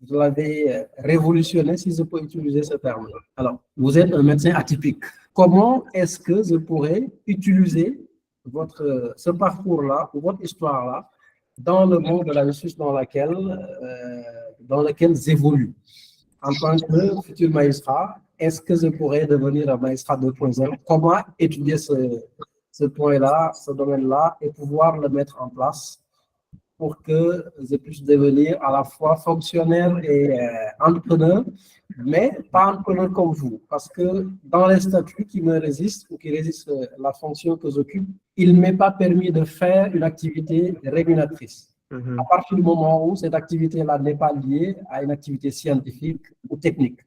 vous l'avez révolutionné, si je peux utiliser ce terme. Alors, vous êtes un médecin atypique. Comment est-ce que je pourrais utiliser ce parcours-là ou votre histoire-là dans le monde de la justice dans lequel j'évolue? En tant que futur magistrat, est-ce que je pourrais devenir un magistrat 2.0? Comment étudier ce point-là, ce domaine-là, et pouvoir le mettre en place pour que je puisse devenir à la fois fonctionnaire et entrepreneur, mais pas entrepreneur comme vous. Parce que dans les statuts qui me résistent ou qui résistent la fonction que j'occupe, il ne m'est pas permis de faire une activité rémunératrice. À partir du moment où cette activité-là n'est pas liée à une activité scientifique ou technique.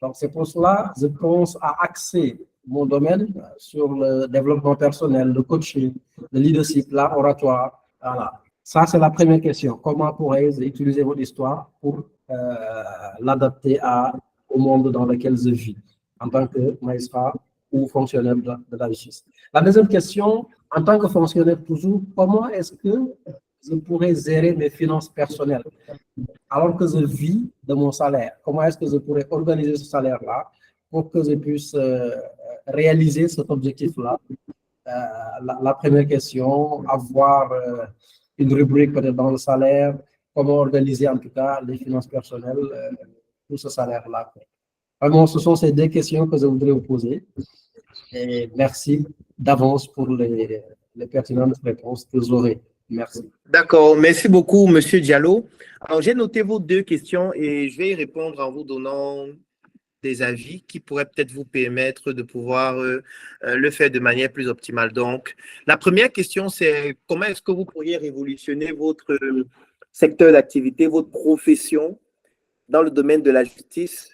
Donc, c'est pour cela que je pense à axer mon domaine sur le développement personnel, le coaching, le leadership, l'art oratoire. Voilà. Ça, c'est la première question. Comment pourrais-je utiliser votre histoire pour l'adapter au monde dans lequel je vis en tant que magistrat ou fonctionnaire de la justice? La deuxième question, en tant que fonctionnaire toujours, comment est-ce que je pourrais gérer mes finances personnelles alors que je vis de mon salaire? Comment est-ce que je pourrais organiser ce salaire-là pour que je puisse réaliser cet objectif-là? La première question, avoir une rubrique peut-être dans le salaire, comment organiser en tout cas les finances personnelles pour ce salaire-là. Vraiment, ce sont ces deux questions que je voudrais vous poser. Et merci d'avance pour les pertinentes réponses que j'aurai. Merci. D'accord, merci beaucoup, Monsieur Diallo. Alors, j'ai noté vos deux questions et je vais y répondre en vous donnant des avis qui pourraient peut-être vous permettre de pouvoir le faire de manière plus optimale. Donc, la première question, c'est comment est-ce que vous pourriez révolutionner votre secteur d'activité, votre profession dans le domaine de la justice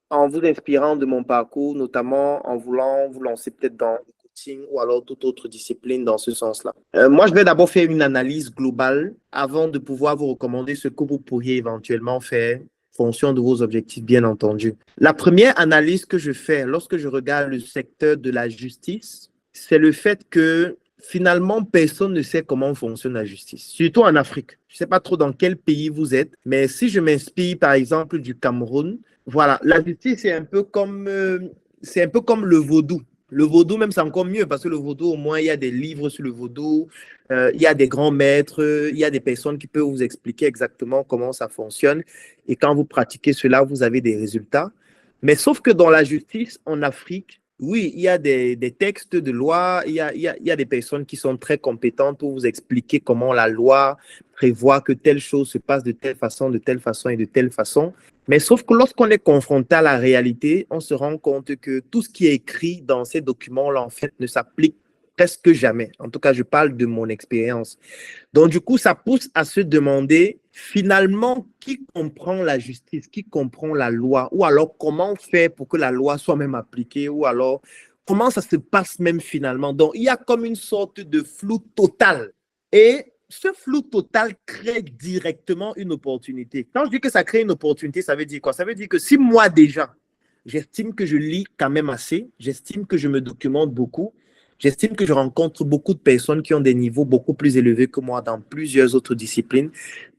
en vous inspirant de mon parcours, notamment en voulant vous lancer peut-être dans le coaching ou alors toute autre discipline dans ce sens-là. Moi, je vais d'abord faire une analyse globale avant de pouvoir vous recommander ce que vous pourriez éventuellement faire en fonction de vos objectifs, bien entendu. La première analyse que je fais lorsque je regarde le secteur de la justice, c'est le fait que finalement, personne ne sait comment fonctionne la justice, surtout en Afrique. Je ne sais pas trop dans quel pays vous êtes, mais si je m'inspire par exemple du Cameroun, voilà, la justice c'est un peu comme le vaudou. Le vaudou même c'est encore mieux parce que le vaudou au moins il y a des livres sur le vaudou, il y a des grands maîtres, il y a des personnes qui peuvent vous expliquer exactement comment ça fonctionne et quand vous pratiquez cela vous avez des résultats. Mais sauf que dans la justice en Afrique, oui, il y a des textes de loi, il y a des personnes qui sont très compétentes pour vous expliquer comment la loi prévoit que telle chose se passe de telle façon et de telle façon. Mais sauf que lorsqu'on est confronté à la réalité, on se rend compte que tout ce qui est écrit dans ces documents-là, en fait, ne s'applique presque jamais. En tout cas, je parle de mon expérience. Donc, du coup, ça pousse à se demander, finalement, qui comprend la justice, qui comprend la loi, ou alors comment faire pour que la loi soit même appliquée, ou alors comment ça se passe même finalement. Donc, il y a comme une sorte de flou total. Et ce flou total crée directement une opportunité. Quand je dis que ça crée une opportunité, ça veut dire quoi? Ça veut dire que si moi déjà, j'estime que je lis quand même assez, j'estime que je me documente beaucoup, j'estime que je rencontre beaucoup de personnes qui ont des niveaux beaucoup plus élevés que moi dans plusieurs autres disciplines.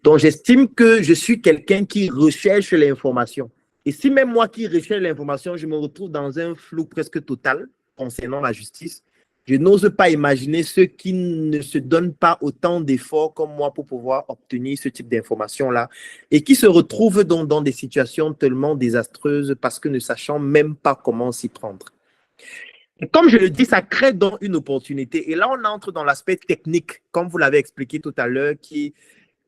Donc, j'estime que je suis quelqu'un qui recherche l'information. Et si même moi qui recherche l'information, je me retrouve dans un flou presque total concernant la justice, je n'ose pas imaginer ceux qui ne se donnent pas autant d'efforts comme moi pour pouvoir obtenir ce type d'informations-là et qui se retrouvent donc dans des situations tellement désastreuses parce que ne sachant même pas comment s'y prendre. Et comme je le dis, ça crée donc une opportunité. Et là, on entre dans l'aspect technique, comme vous l'avez expliqué tout à l'heure, qui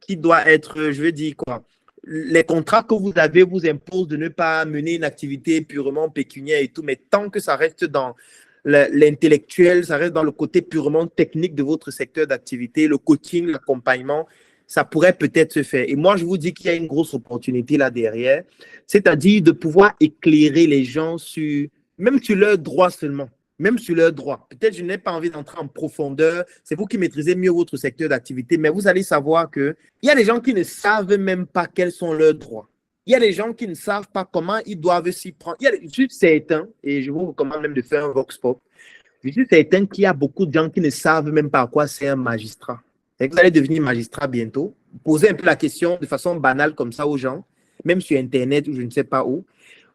doit être, je veux dire quoi, les contrats que vous avez vous imposent de ne pas mener une activité purement pécuniaire et tout, mais tant que ça reste dans l'intellectuel, ça reste dans le côté purement technique de votre secteur d'activité, le coaching, l'accompagnement, ça pourrait peut-être se faire. Et moi, je vous dis qu'il y a une grosse opportunité là derrière, c'est-à-dire de pouvoir éclairer les gens sur, même sur leurs droits seulement, même sur leurs droits. Peut-être je n'ai pas envie d'entrer en profondeur, c'est vous qui maîtrisez mieux votre secteur d'activité, mais vous allez savoir qu'il y a des gens qui ne savent même pas quels sont leurs droits. Il y a des gens qui ne savent pas comment ils doivent s'y prendre. Je suis certain, et je vous recommande même de faire un vox pop, je suis certain qu'il y a beaucoup de gens qui ne savent même pas à quoi c'est un magistrat. Et vous allez devenir magistrat bientôt. Posez un peu la question de façon banale comme ça aux gens, même sur Internet ou je ne sais pas où.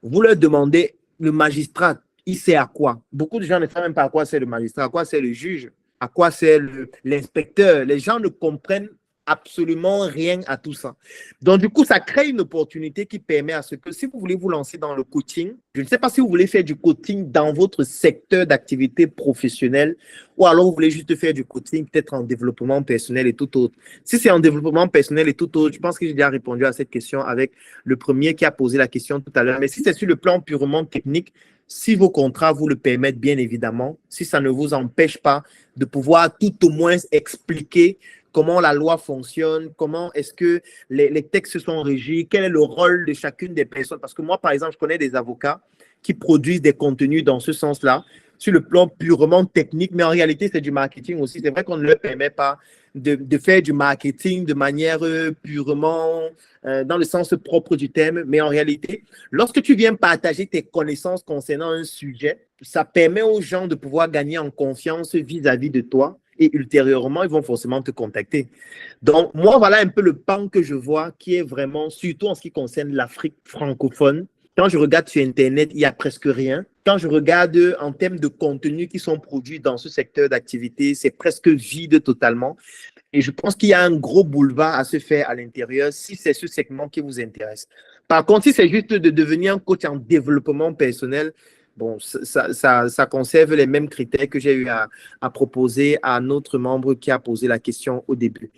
Vous leur demandez, le magistrat, il sait à quoi? Beaucoup de gens ne savent même pas à quoi c'est le magistrat, à quoi c'est le juge, à quoi c'est l'inspecteur. Les gens ne comprennent absolument rien à tout ça. Donc, du coup, ça crée une opportunité qui permet à ce que si vous voulez vous lancer dans le coaching, je ne sais pas si vous voulez faire du coaching dans votre secteur d'activité professionnelle ou alors vous voulez juste faire du coaching peut-être en développement personnel et tout autre. Si c'est en développement personnel et tout autre, je pense que j'ai déjà répondu à cette question avec le premier qui a posé la question tout à l'heure. Mais si c'est sur le plan purement technique, si vos contrats vous le permettent, bien évidemment, si ça ne vous empêche pas de pouvoir tout au moins expliquer comment la loi fonctionne, comment est-ce que les textes sont régis, quel est le rôle de chacune des personnes. Parce que moi, par exemple, je connais des avocats qui produisent des contenus dans ce sens-là, sur le plan purement technique, mais en réalité, c'est du marketing aussi. C'est vrai qu'on ne leur permet pas de faire du marketing de manière purement dans le sens propre du terme, mais en réalité, lorsque tu viens partager tes connaissances concernant un sujet, ça permet aux gens de pouvoir gagner en confiance vis-à-vis de toi et ultérieurement, ils vont forcément te contacter. Donc, moi, voilà un peu le pan que je vois qui est vraiment, surtout en ce qui concerne l'Afrique francophone. Quand je regarde sur Internet, il n'y a presque rien. Quand je regarde en termes de contenus qui sont produits dans ce secteur d'activité, c'est presque vide totalement. Et je pense qu'il y a un gros boulevard à se faire à l'intérieur si c'est ce segment qui vous intéresse. Par contre, si c'est juste de devenir un coach en développement personnel, bon, ça conserve les mêmes critères que j'ai eu à proposer à notre membre qui a posé la question au début.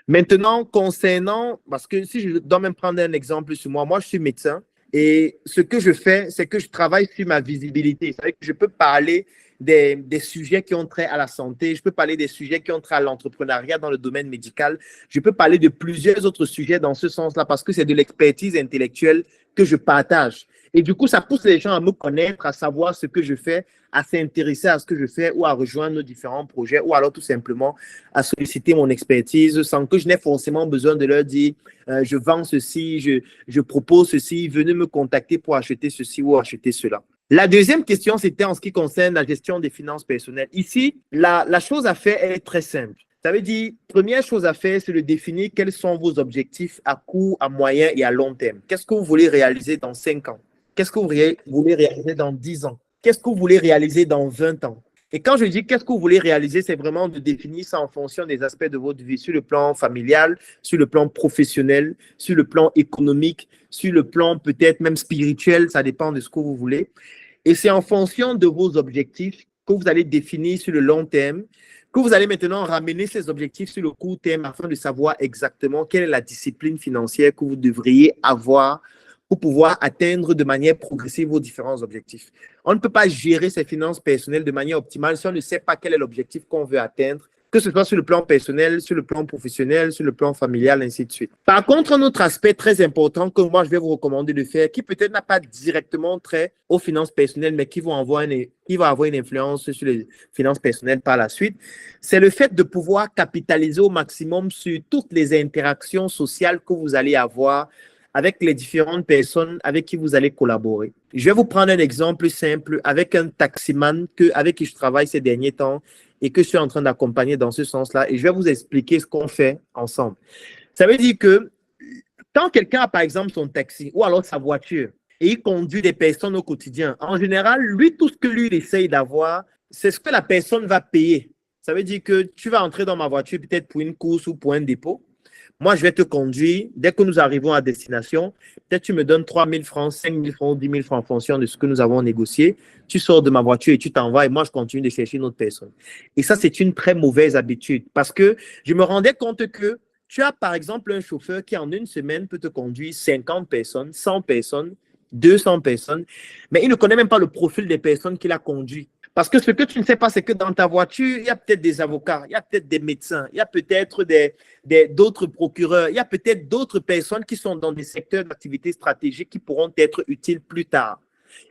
Maintenant, concernant, parce que si je dois même prendre un exemple sur moi, moi je suis médecin et ce que je fais, c'est que je travaille sur ma visibilité. C'est-à-dire que je peux parler des sujets qui ont trait à la santé, je peux parler des sujets qui ont trait à l'entrepreneuriat dans le domaine médical, je peux parler de plusieurs autres sujets dans ce sens-là parce que c'est de l'expertise intellectuelle que je partage. Et du coup, ça pousse les gens à me connaître, à savoir ce que je fais, à s'intéresser à ce que je fais ou à rejoindre nos différents projets ou alors tout simplement à solliciter mon expertise sans que je n'ai forcément besoin de leur dire je vends ceci, je propose ceci, venez me contacter pour acheter ceci ou acheter cela. La deuxième question, c'était en ce qui concerne la gestion des finances personnelles. Ici, la chose à faire elle est très simple. Ça veut dire, première chose à faire, c'est de définir quels sont vos objectifs à court, à moyen et à long terme. Qu'est-ce que vous voulez réaliser dans 5 ans? Qu'est-ce que vous voulez réaliser dans 10 ans? Qu'est-ce que vous voulez réaliser dans 20 ans? Et quand je dis qu'est-ce que vous voulez réaliser, c'est vraiment de définir ça en fonction des aspects de votre vie, sur le plan familial, sur le plan professionnel, sur le plan économique, sur le plan peut-être même spirituel, ça dépend de ce que vous voulez. Et c'est en fonction de vos objectifs que vous allez définir sur le long terme, que vous allez maintenant ramener ces objectifs sur le court terme afin de savoir exactement quelle est la discipline financière que vous devriez avoir pour pouvoir atteindre de manière progressive vos différents objectifs. On ne peut pas gérer ses finances personnelles de manière optimale si on ne sait pas quel est l'objectif qu'on veut atteindre, que ce soit sur le plan personnel, sur le plan professionnel, sur le plan familial, ainsi de suite. Par contre, un autre aspect très important que moi, je vais vous recommander de faire, qui peut-être n'a pas directement trait aux finances personnelles, mais qui va avoir une influence sur les finances personnelles par la suite, c'est le fait de pouvoir capitaliser au maximum sur toutes les interactions sociales que vous allez avoir avec les différentes personnes avec qui vous allez collaborer. Je vais vous prendre un exemple simple avec un taximan avec qui je travaille ces derniers temps et que je suis en train d'accompagner dans ce sens-là. Et je vais vous expliquer ce qu'on fait ensemble. Ça veut dire que quand quelqu'un a par exemple son taxi ou alors sa voiture et il conduit des personnes au quotidien, en général, lui, tout ce que lui essaye d'avoir, c'est ce que la personne va payer. Ça veut dire que tu vas entrer dans ma voiture peut-être pour une course ou pour un dépôt. Moi, je vais te conduire. Dès que nous arrivons à destination, peut-être tu me donnes 3 000 francs, 5 000 francs, 10 000 francs en fonction de ce que nous avons négocié. Tu sors de ma voiture et tu t'en vas et moi, je continue de chercher une autre personne. Et ça, c'est une très mauvaise habitude parce que je me rendais compte que tu as, par exemple, un chauffeur qui, en une semaine, peut te conduire 50 personnes, 100 personnes, 200 personnes, mais il ne connaît même pas le profil des personnes qu'il a conduit. Parce que ce que tu ne sais pas, c'est que dans ta voiture, il y a peut-être des avocats, il y a peut-être des médecins, il y a peut-être d'autres procureurs, il y a peut-être d'autres personnes qui sont dans des secteurs d'activité stratégique qui pourront être utiles plus tard.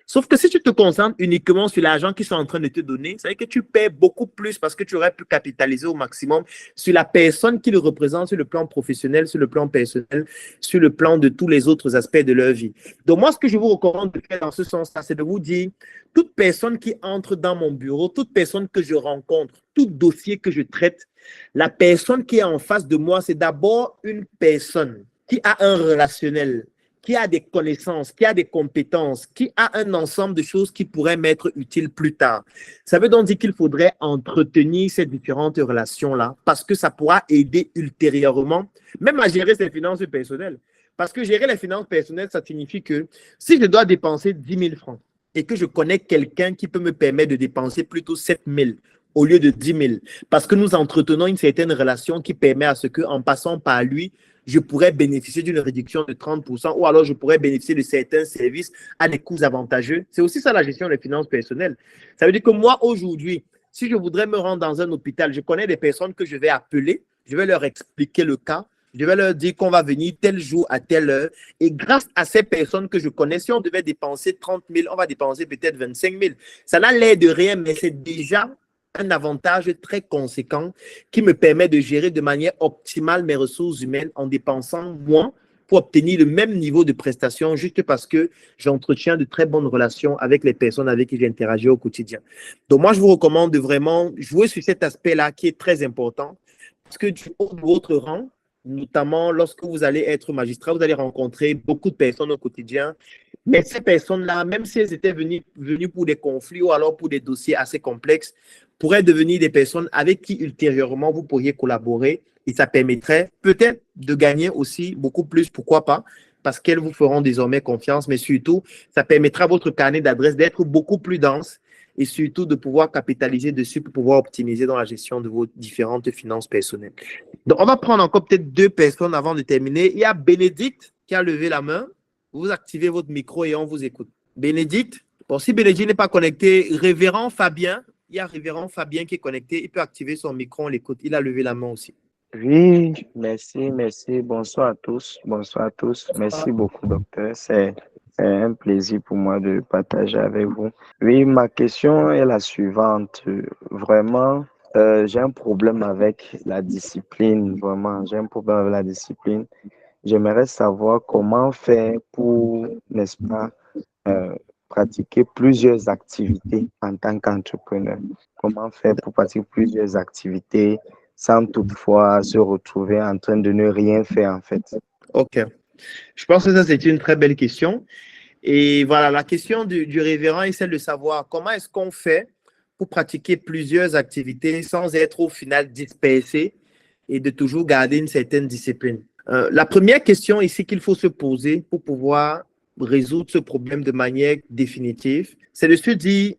Sauf que si tu te concentres uniquement sur l'argent qu'ils sont en train de te donner, ça veut dire que tu perds beaucoup plus parce que tu aurais pu capitaliser au maximum sur la personne qui le représente sur le plan professionnel, sur le plan personnel, sur le plan de tous les autres aspects de leur vie. Donc moi, ce que je vous recommande de faire dans ce sens-là, c'est de vous dire, toute personne qui entre dans mon bureau, toute personne que je rencontre, tout dossier que je traite, la personne qui est en face de moi, c'est d'abord une personne qui a un relationnel, qui a des connaissances, qui a des compétences, qui a un ensemble de choses qui pourraient m'être utiles plus tard. Ça veut donc dire qu'il faudrait entretenir ces différentes relations-là parce que ça pourra aider ultérieurement, même à gérer ses finances personnelles. Parce que gérer les finances personnelles, ça signifie que si je dois dépenser 10 000 francs et que je connais quelqu'un qui peut me permettre de dépenser plutôt 7 000 au lieu de 10 000, parce que nous entretenons une certaine relation qui permet à ce qu'en passant par lui, je pourrais bénéficier d'une réduction de 30% ou alors je pourrais bénéficier de certains services à des coûts avantageux. C'est aussi ça la gestion des finances personnelles. Ça veut dire que moi, aujourd'hui, si je voudrais me rendre dans un hôpital, je connais des personnes que je vais appeler, je vais leur expliquer le cas, je vais leur dire qu'on va venir tel jour à telle heure. Et grâce à ces personnes que je connais, si on devait dépenser 30 000, on va dépenser peut-être 25 000. Ça n'a l'air de rien, mais c'est déjà un avantage très conséquent qui me permet de gérer de manière optimale mes ressources humaines en dépensant moins pour obtenir le même niveau de prestation juste parce que j'entretiens de très bonnes relations avec les personnes avec qui j'interagis au quotidien. Donc moi, je vous recommande de vraiment jouer sur cet aspect-là qui est très important parce que du haut de votre rang, notamment lorsque vous allez être magistrat, vous allez rencontrer beaucoup de personnes au quotidien. Mais ces personnes-là, même si elles étaient venues pour des conflits ou alors pour des dossiers assez complexes, pourraient devenir des personnes avec qui ultérieurement vous pourriez collaborer et ça permettrait peut-être de gagner aussi beaucoup plus, pourquoi pas, parce qu'elles vous feront désormais confiance, mais surtout, ça permettra à votre carnet d'adresses d'être beaucoup plus dense et surtout de pouvoir capitaliser dessus pour pouvoir optimiser dans la gestion de vos différentes finances personnelles. Donc, on va prendre encore peut-être 2 personnes avant de terminer. Il y a Bénédicte qui a levé la main. Vous activez votre micro et on vous écoute. Bénédicte, bon, si Bénédicte n'est pas connecté, Révérend Fabien, il y a Révérend Fabien qui est connecté. Il peut activer son micro, on l'écoute. Il a levé la main aussi. Oui, merci. Bonsoir à tous. Merci beaucoup, docteur. C'est un plaisir pour moi de partager avec vous. Oui, ma question est la suivante. Vraiment, j'ai un problème avec la discipline. Vraiment, j'ai un problème avec la discipline. J'aimerais savoir comment faire pour, n'est-ce pas, pratiquer plusieurs activités en tant qu'entrepreneur. Comment faire pour pratiquer plusieurs activités sans toutefois se retrouver en train de ne rien faire, en fait. OK. Je pense que ça, c'est une très belle question. Et voilà, la question du révérend est celle de savoir comment est-ce qu'on fait pour pratiquer plusieurs activités sans être au final dispersé et de toujours garder une certaine discipline. La première question ici qu'il faut se poser pour pouvoir résoudre ce problème de manière définitive, c'est de se dire,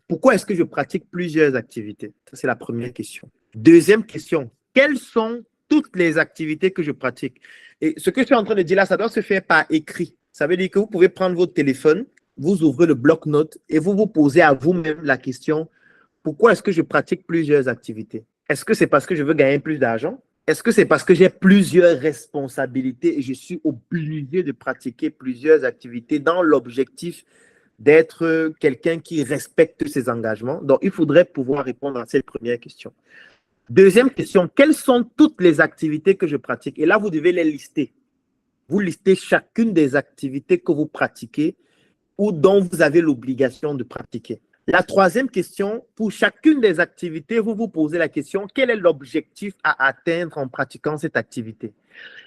pourquoi est-ce que je pratique plusieurs activités? Ça, c'est la première question. Deuxième question, quelles sont toutes les activités que je pratique? Et ce que je suis en train de dire là, ça doit se faire par écrit. Ça veut dire que vous pouvez prendre votre téléphone, vous ouvrez le bloc-notes et vous vous posez à vous-même la question, pourquoi est-ce que je pratique plusieurs activités? Est-ce que c'est parce que je veux gagner plus d'argent? Est-ce que c'est parce que j'ai plusieurs responsabilités et je suis obligé de pratiquer plusieurs activités dans l'objectif d'être quelqu'un qui respecte ses engagements? Donc, il faudrait pouvoir répondre à cette première question. Deuxième question, quelles sont toutes les activités que je pratique? Et là, vous devez les lister. Vous listez chacune des activités que vous pratiquez ou dont vous avez l'obligation de pratiquer. La troisième question, pour chacune des activités, vous vous posez la question, quel est l'objectif à atteindre en pratiquant cette activité?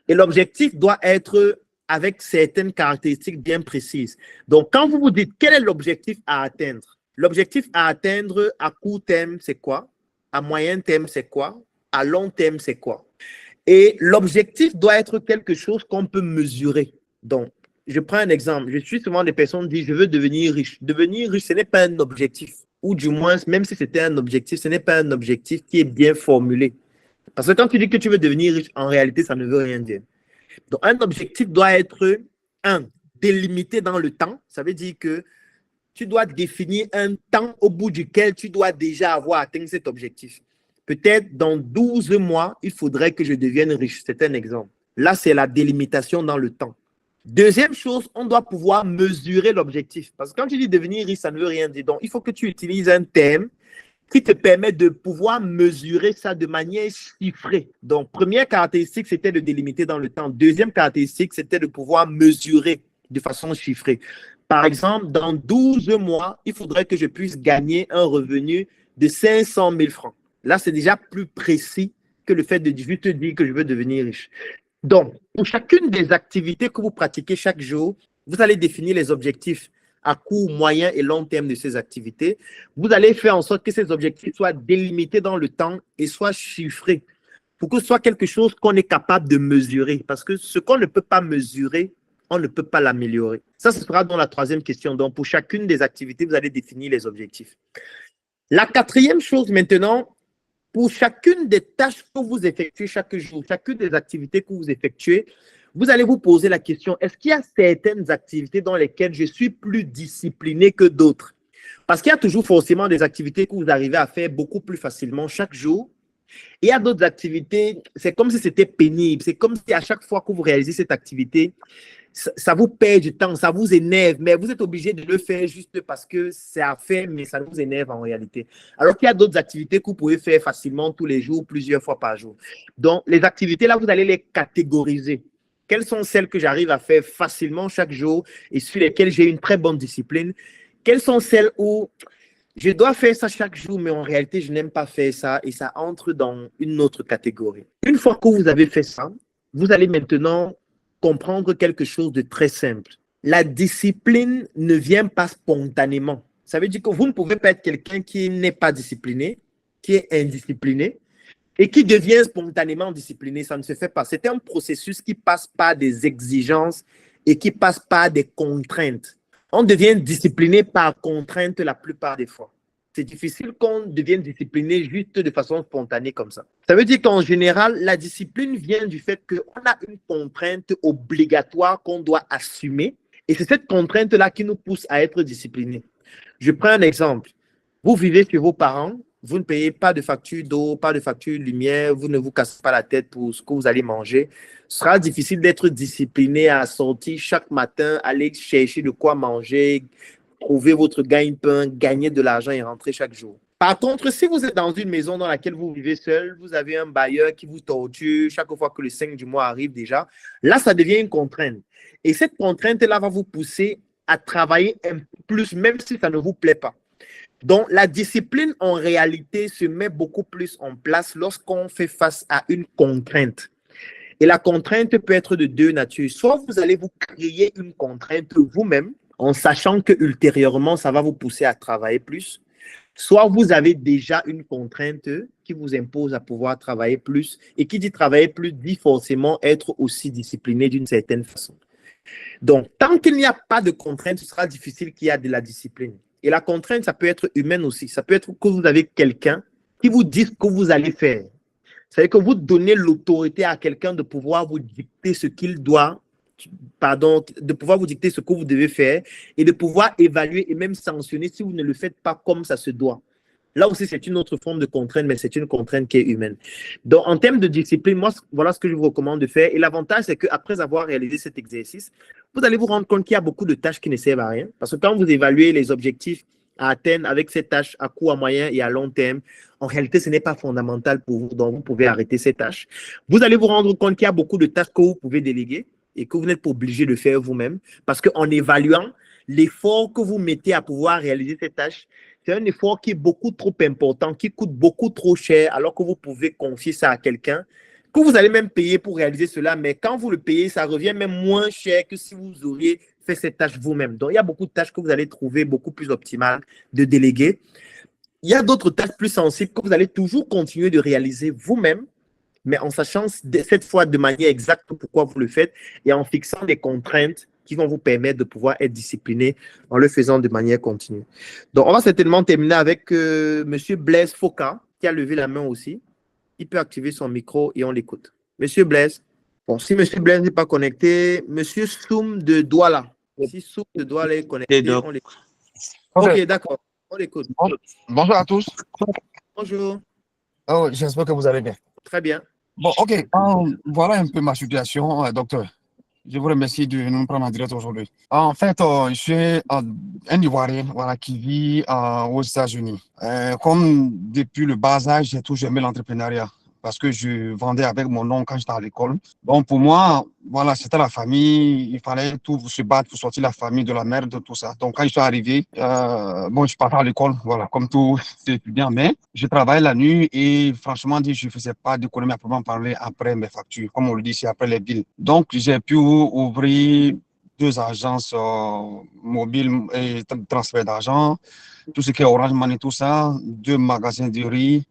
Et l'objectif doit être avec certaines caractéristiques bien précises. Donc, quand vous vous dites quel est l'objectif à atteindre, l'objectif à atteindre à court terme, c'est quoi? À moyen terme, c'est quoi? À long terme, c'est quoi? Et l'objectif doit être quelque chose qu'on peut mesurer. Donc, je prends un exemple. Je suis souvent des personnes qui disent, je veux devenir riche. Devenir riche, ce n'est pas un objectif. Ou du moins, même si c'était un objectif, ce n'est pas un objectif qui est bien formulé. Parce que quand tu dis que tu veux devenir riche, en réalité, ça ne veut rien dire. Donc, un objectif doit être, délimité dans le temps. Ça veut dire que tu dois définir un temps au bout duquel tu dois déjà avoir atteint cet objectif. Peut-être dans 12 mois, il faudrait que je devienne riche. C'est un exemple. Là, c'est la délimitation dans le temps. Deuxième chose, on doit pouvoir mesurer l'objectif. Parce que quand tu dis devenir riche, ça ne veut rien dire. Donc, il faut que tu utilises un thème qui te permet de pouvoir mesurer ça de manière chiffrée. Donc, première caractéristique, c'était de délimiter dans le temps. Deuxième caractéristique, c'était de pouvoir mesurer de façon chiffrée. Par exemple, dans 12 mois, il faudrait que je puisse gagner un revenu de 500 000 francs. Là, c'est déjà plus précis que le fait de juste dire que je veux devenir riche. Donc, pour chacune des activités que vous pratiquez chaque jour, vous allez définir les objectifs à court, moyen et long terme de ces activités. Vous allez faire en sorte que ces objectifs soient délimités dans le temps et soient chiffrés pour que ce soit quelque chose qu'on est capable de mesurer. Parce que ce qu'on ne peut pas mesurer, on ne peut pas l'améliorer. Ça, ce sera dans la troisième question. Donc, pour chacune des activités, vous allez définir les objectifs. La quatrième chose maintenant, pour chacune des tâches que vous effectuez chaque jour, chacune des activités que vous effectuez, vous allez vous poser la question, est-ce qu'il y a certaines activités dans lesquelles je suis plus discipliné que d'autres? Parce qu'il y a toujours forcément des activités que vous arrivez à faire beaucoup plus facilement chaque jour. Et il y a d'autres activités, c'est comme si c'était pénible. C'est comme si à chaque fois que vous réalisez cette activité, ça vous perd du temps, ça vous énerve, mais vous êtes obligé de le faire juste parce que c'est à faire, mais ça vous énerve en réalité. Alors qu'il y a d'autres activités que vous pouvez faire facilement tous les jours, plusieurs fois par jour. Donc, les activités, là, vous allez les catégoriser. Quelles sont celles que j'arrive à faire facilement chaque jour et sur lesquelles j'ai une très bonne discipline? Quelles sont celles où je dois faire ça chaque jour, mais en réalité, je n'aime pas faire ça et ça entre dans une autre catégorie. Une fois que vous avez fait ça, vous allez maintenant comprendre quelque chose de très simple. La discipline ne vient pas spontanément. Ça veut dire que vous ne pouvez pas être quelqu'un qui n'est pas discipliné, qui est indiscipliné et qui devient spontanément discipliné. Ça ne se fait pas. C'est un processus qui passe par des exigences et qui passe par des contraintes. On devient discipliné par contrainte la plupart des fois. C'est difficile qu'on devienne discipliné juste de façon spontanée comme ça. Ça veut dire qu'en général, la discipline vient du fait qu'on a une contrainte obligatoire qu'on doit assumer. Et c'est cette contrainte-là qui nous pousse à être disciplinés. Je prends un exemple. Vous vivez chez vos parents, vous ne payez pas de facture d'eau, pas de facture de lumière, vous ne vous cassez pas la tête pour ce que vous allez manger. Ce sera difficile d'être discipliné à sortir chaque matin, aller chercher de quoi manger, trouver votre gagne-pain, gagner de l'argent et rentrer chaque jour. Par contre, si vous êtes dans une maison dans laquelle vous vivez seul, vous avez un bailleur qui vous torture chaque fois que le 5 du mois arrive déjà, là, ça devient une contrainte. Et cette contrainte-là va vous pousser à travailler un peu plus, même si ça ne vous plaît pas. Donc, la discipline, en réalité, se met beaucoup plus en place lorsqu'on fait face à une contrainte. Et la contrainte peut être de deux natures. Soit vous allez vous créer une contrainte vous-même, en sachant que ultérieurement, ça va vous pousser à travailler plus. Soit vous avez déjà une contrainte qui vous impose à pouvoir travailler plus. Et qui dit travailler plus dit forcément être aussi discipliné d'une certaine façon. Donc, tant qu'il n'y a pas de contrainte, ce sera difficile qu'il y ait de la discipline. Et la contrainte, ça peut être humaine aussi. Ça peut être que vous avez quelqu'un qui vous dit ce que vous allez faire. C'est-à-dire que vous donnez l'autorité à quelqu'un de pouvoir vous dicter ce qu'il doit, de pouvoir vous dicter ce que vous devez faire et de pouvoir évaluer et même sanctionner si vous ne le faites pas comme ça se doit. Là aussi, c'est une autre forme de contrainte, mais c'est une contrainte qui est humaine. Donc, en termes de discipline, moi, voilà ce que je vous recommande de faire. Et l'avantage, c'est qu'après avoir réalisé cet exercice, vous allez vous rendre compte qu'il y a beaucoup de tâches qui ne servent à rien. Parce que quand vous évaluez les objectifs à atteindre avec ces tâches à court, à moyen et à long terme, en réalité, ce n'est pas fondamental pour vous. Donc, vous pouvez arrêter ces tâches. Vous allez vous rendre compte qu'il y a beaucoup de tâches que vous pouvez déléguer et que vous n'êtes pas obligé de faire vous-même. Parce qu'en évaluant l'effort que vous mettez à pouvoir réaliser ces tâches, c'est un effort qui est beaucoup trop important, qui coûte beaucoup trop cher, alors que vous pouvez confier ça à quelqu'un, que vous allez même payer pour réaliser cela, mais quand vous le payez, ça revient même moins cher que si vous auriez fait cette tâche vous-même. Donc, il y a beaucoup de tâches que vous allez trouver beaucoup plus optimales de déléguer. Il y a d'autres tâches plus sensibles que vous allez toujours continuer de réaliser vous-même, mais en sachant cette fois de manière exacte pourquoi vous le faites et en fixant des contraintes qui vont vous permettre de pouvoir être discipliné en le faisant de manière continue. Donc, on va certainement terminer avec M. Blaise Foka, qui a levé la main aussi. Il peut activer son micro et on l'écoute. M. Blaise. Bon, si M. Blaise n'est pas connecté, M. Soum de Douala. Si Soum de Douala est connecté, on l'écoute. Ok, Ok. d'accord. On l'écoute. Bonjour à tous. Bonjour. Oh, j'espère que vous allez bien. Très bien. Bon, ok. Voilà un peu ma situation, docteur. Je vous remercie de nous prendre en direct aujourd'hui. En fait, je suis un Ivoirien voilà, qui vit aux États-Unis. Comme depuis le bas âge, j'ai toujours aimé l'entrepreneuriat parce que je vendais avec mon nom quand j'étais à l'école. Donc, pour moi, voilà, c'était la famille. Il fallait tout se battre pour sortir la famille de la merde, tout ça. Donc, quand je suis arrivé, bon, je partais à l'école, voilà, comme tout étudiant, mais je travaillais la nuit et franchement dit, je ne faisais pas d'économie à proprement parler après mes factures, comme on le dit ici, après les billes. Donc, j'ai pu ouvrir 2 agences mobiles et transfert d'argent, tout ce qui est Orange Money, tout ça, 2 magasins de riz.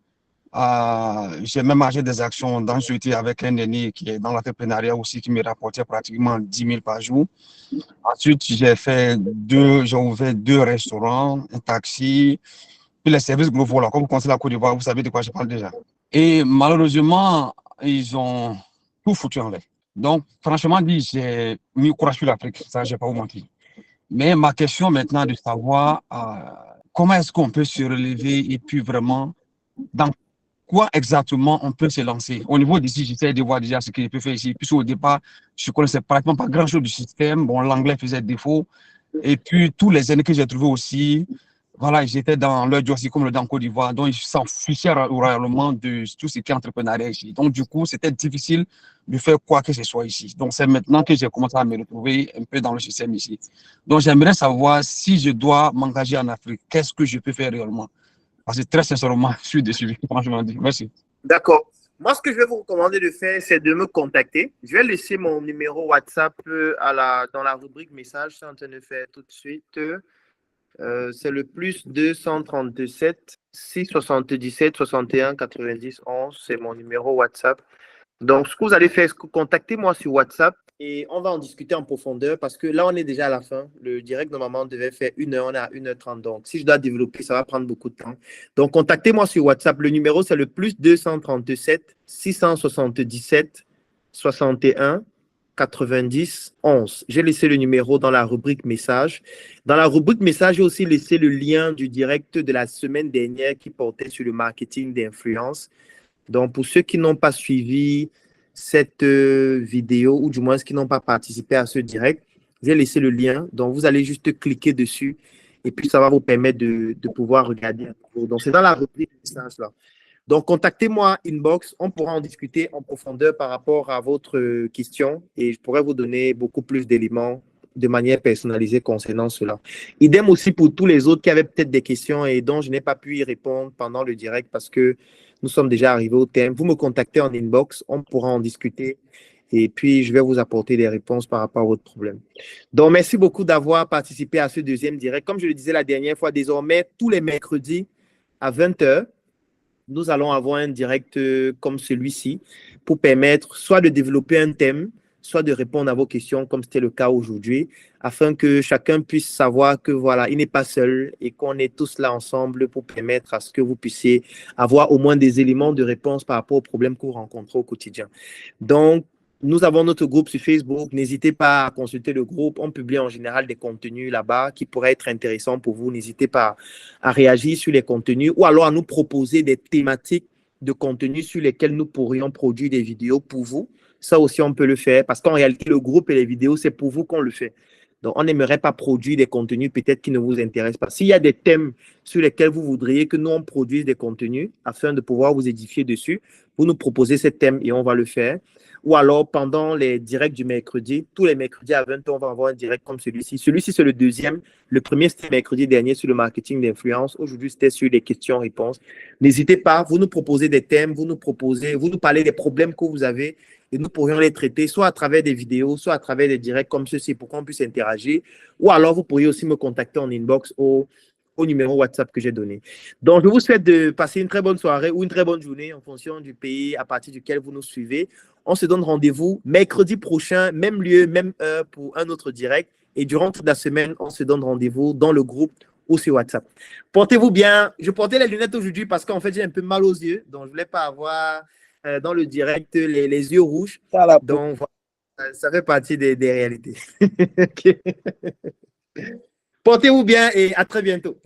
J'ai même acheté des actions dans une société avec un aîné qui est dans l'entrepreneuriat aussi, qui me rapportait pratiquement 10 000 par jour. Ensuite, j'ai ouvert 2 restaurants, un taxi, puis les services globaux, là, comme vous connaissez la Côte d'Ivoire, vous savez de quoi je parle déjà. Et malheureusement, ils ont tout foutu en l'air. Donc, franchement dit, j'ai mis courage sur l'Afrique, ça, je ne vais pas vous mentir. Mais ma question maintenant est de savoir comment est-ce qu'on peut se relever et puis vraiment, dans quoi exactement on peut se lancer. Au niveau d'ici, j'essaie de voir déjà ce que je peux faire ici. Puisque au départ, je ne connaissais pratiquement pas grand-chose du système. Bon, l'anglais faisait défaut. Et puis, tous les années que j'ai trouvés aussi, voilà, j'étais dans leur aussi comme le dans Côte d'Ivoire. Donc, ils s'en fichaient royalement de tout ce qui est entrepreneuriat ici. Donc, du coup, c'était difficile de faire quoi que ce soit ici. Donc, c'est maintenant que j'ai commencé à me retrouver un peu dans le système ici. Donc, j'aimerais savoir si je dois m'engager en Afrique, qu'est-ce que je peux faire réellement? Parce que très sincèrement, je suis déçu, franchement dit. Merci. D'accord. Moi, ce que je vais vous recommander de faire, c'est de me contacter. Je vais laisser mon numéro WhatsApp dans la rubrique message. C'est en train de faire tout de suite. C'est le plus 237 677 61 90 11. C'est mon numéro WhatsApp. Donc, ce que vous allez faire, c'est que contactez-moi sur WhatsApp et on va en discuter en profondeur parce que là, on est déjà à la fin. Le direct, normalement, devait faire 1 heure, on est à 1h30. Donc, si je dois développer, ça va prendre beaucoup de temps. Donc, contactez-moi sur WhatsApp. Le numéro, c'est le plus 237 677 61 90 11. J'ai laissé le numéro dans la rubrique message. Dans la rubrique message, j'ai aussi laissé le lien du direct de la semaine dernière qui portait sur le marketing d'influence. Donc, pour ceux qui n'ont pas suivi cette vidéo, ou du moins qui n'ont pas participé à ce direct, j'ai laissé le lien. Donc, vous allez juste cliquer dessus et puis ça va vous permettre de pouvoir regarder. Donc, c'est dans la rubrique message là. Donc, contactez-moi inbox. On pourra en discuter en profondeur par rapport à votre question et je pourrais vous donner beaucoup plus d'éléments de manière personnalisée concernant cela. Idem aussi pour tous les autres qui avaient peut-être des questions et dont je n'ai pas pu y répondre pendant le direct parce que nous sommes déjà arrivés au thème. Vous me contactez en inbox, on pourra en discuter et puis je vais vous apporter des réponses par rapport à votre problème. Donc, merci beaucoup d'avoir participé à ce deuxième direct. Comme je le disais la dernière fois, désormais, tous les mercredis à 20h, nous allons avoir un direct comme celui-ci pour permettre soit de développer un thème, soit de répondre à vos questions comme c'était le cas aujourd'hui, afin que chacun puisse savoir que voilà, il n'est pas seul et qu'on est tous là ensemble pour permettre à ce que vous puissiez avoir au moins des éléments de réponse par rapport aux problèmes que vous rencontrez au quotidien. Donc, nous avons notre groupe sur Facebook. N'hésitez pas à consulter le groupe. On publie en général des contenus là-bas qui pourraient être intéressants pour vous. N'hésitez pas à réagir sur les contenus ou alors à nous proposer des thématiques de contenus sur lesquels nous pourrions produire des vidéos pour vous. Ça aussi, on peut le faire parce qu'en réalité, le groupe et les vidéos, c'est pour vous qu'on le fait. Donc, on n'aimerait pas produire des contenus peut-être qui ne vous intéressent pas. S'il y a des thèmes sur lesquels vous voudriez que nous, on produise des contenus afin de pouvoir vous édifier dessus, vous nous proposez ces thèmes et on va le faire. Ou alors, pendant les directs du mercredi, tous les mercredis à 20h, on va avoir un direct comme celui-ci. Celui-ci, c'est le deuxième. Le premier, c'était mercredi dernier sur le marketing d'influence. Aujourd'hui, c'était sur les questions-réponses. N'hésitez pas, vous nous proposez des thèmes, vous nous parlez des problèmes que vous avez et nous pourrions les traiter soit à travers des vidéos, soit à travers des directs comme ceci pour qu'on puisse interagir. Ou alors, vous pourriez aussi me contacter en inbox au numéro WhatsApp que j'ai donné. Donc, je vous souhaite de passer une très bonne soirée ou une très bonne journée en fonction du pays à partir duquel vous nous suivez. On se donne rendez-vous mercredi prochain, même lieu, même heure pour un autre direct. Et durant toute la semaine, on se donne rendez-vous dans le groupe ou sur WhatsApp. Portez-vous bien. Je portais les lunettes aujourd'hui parce qu'en fait, j'ai un peu mal aux yeux. Donc, je ne voulais pas avoir dans le direct les yeux rouges. Donc, voilà, ça fait partie des réalités. Okay. Portez-vous bien et à très bientôt.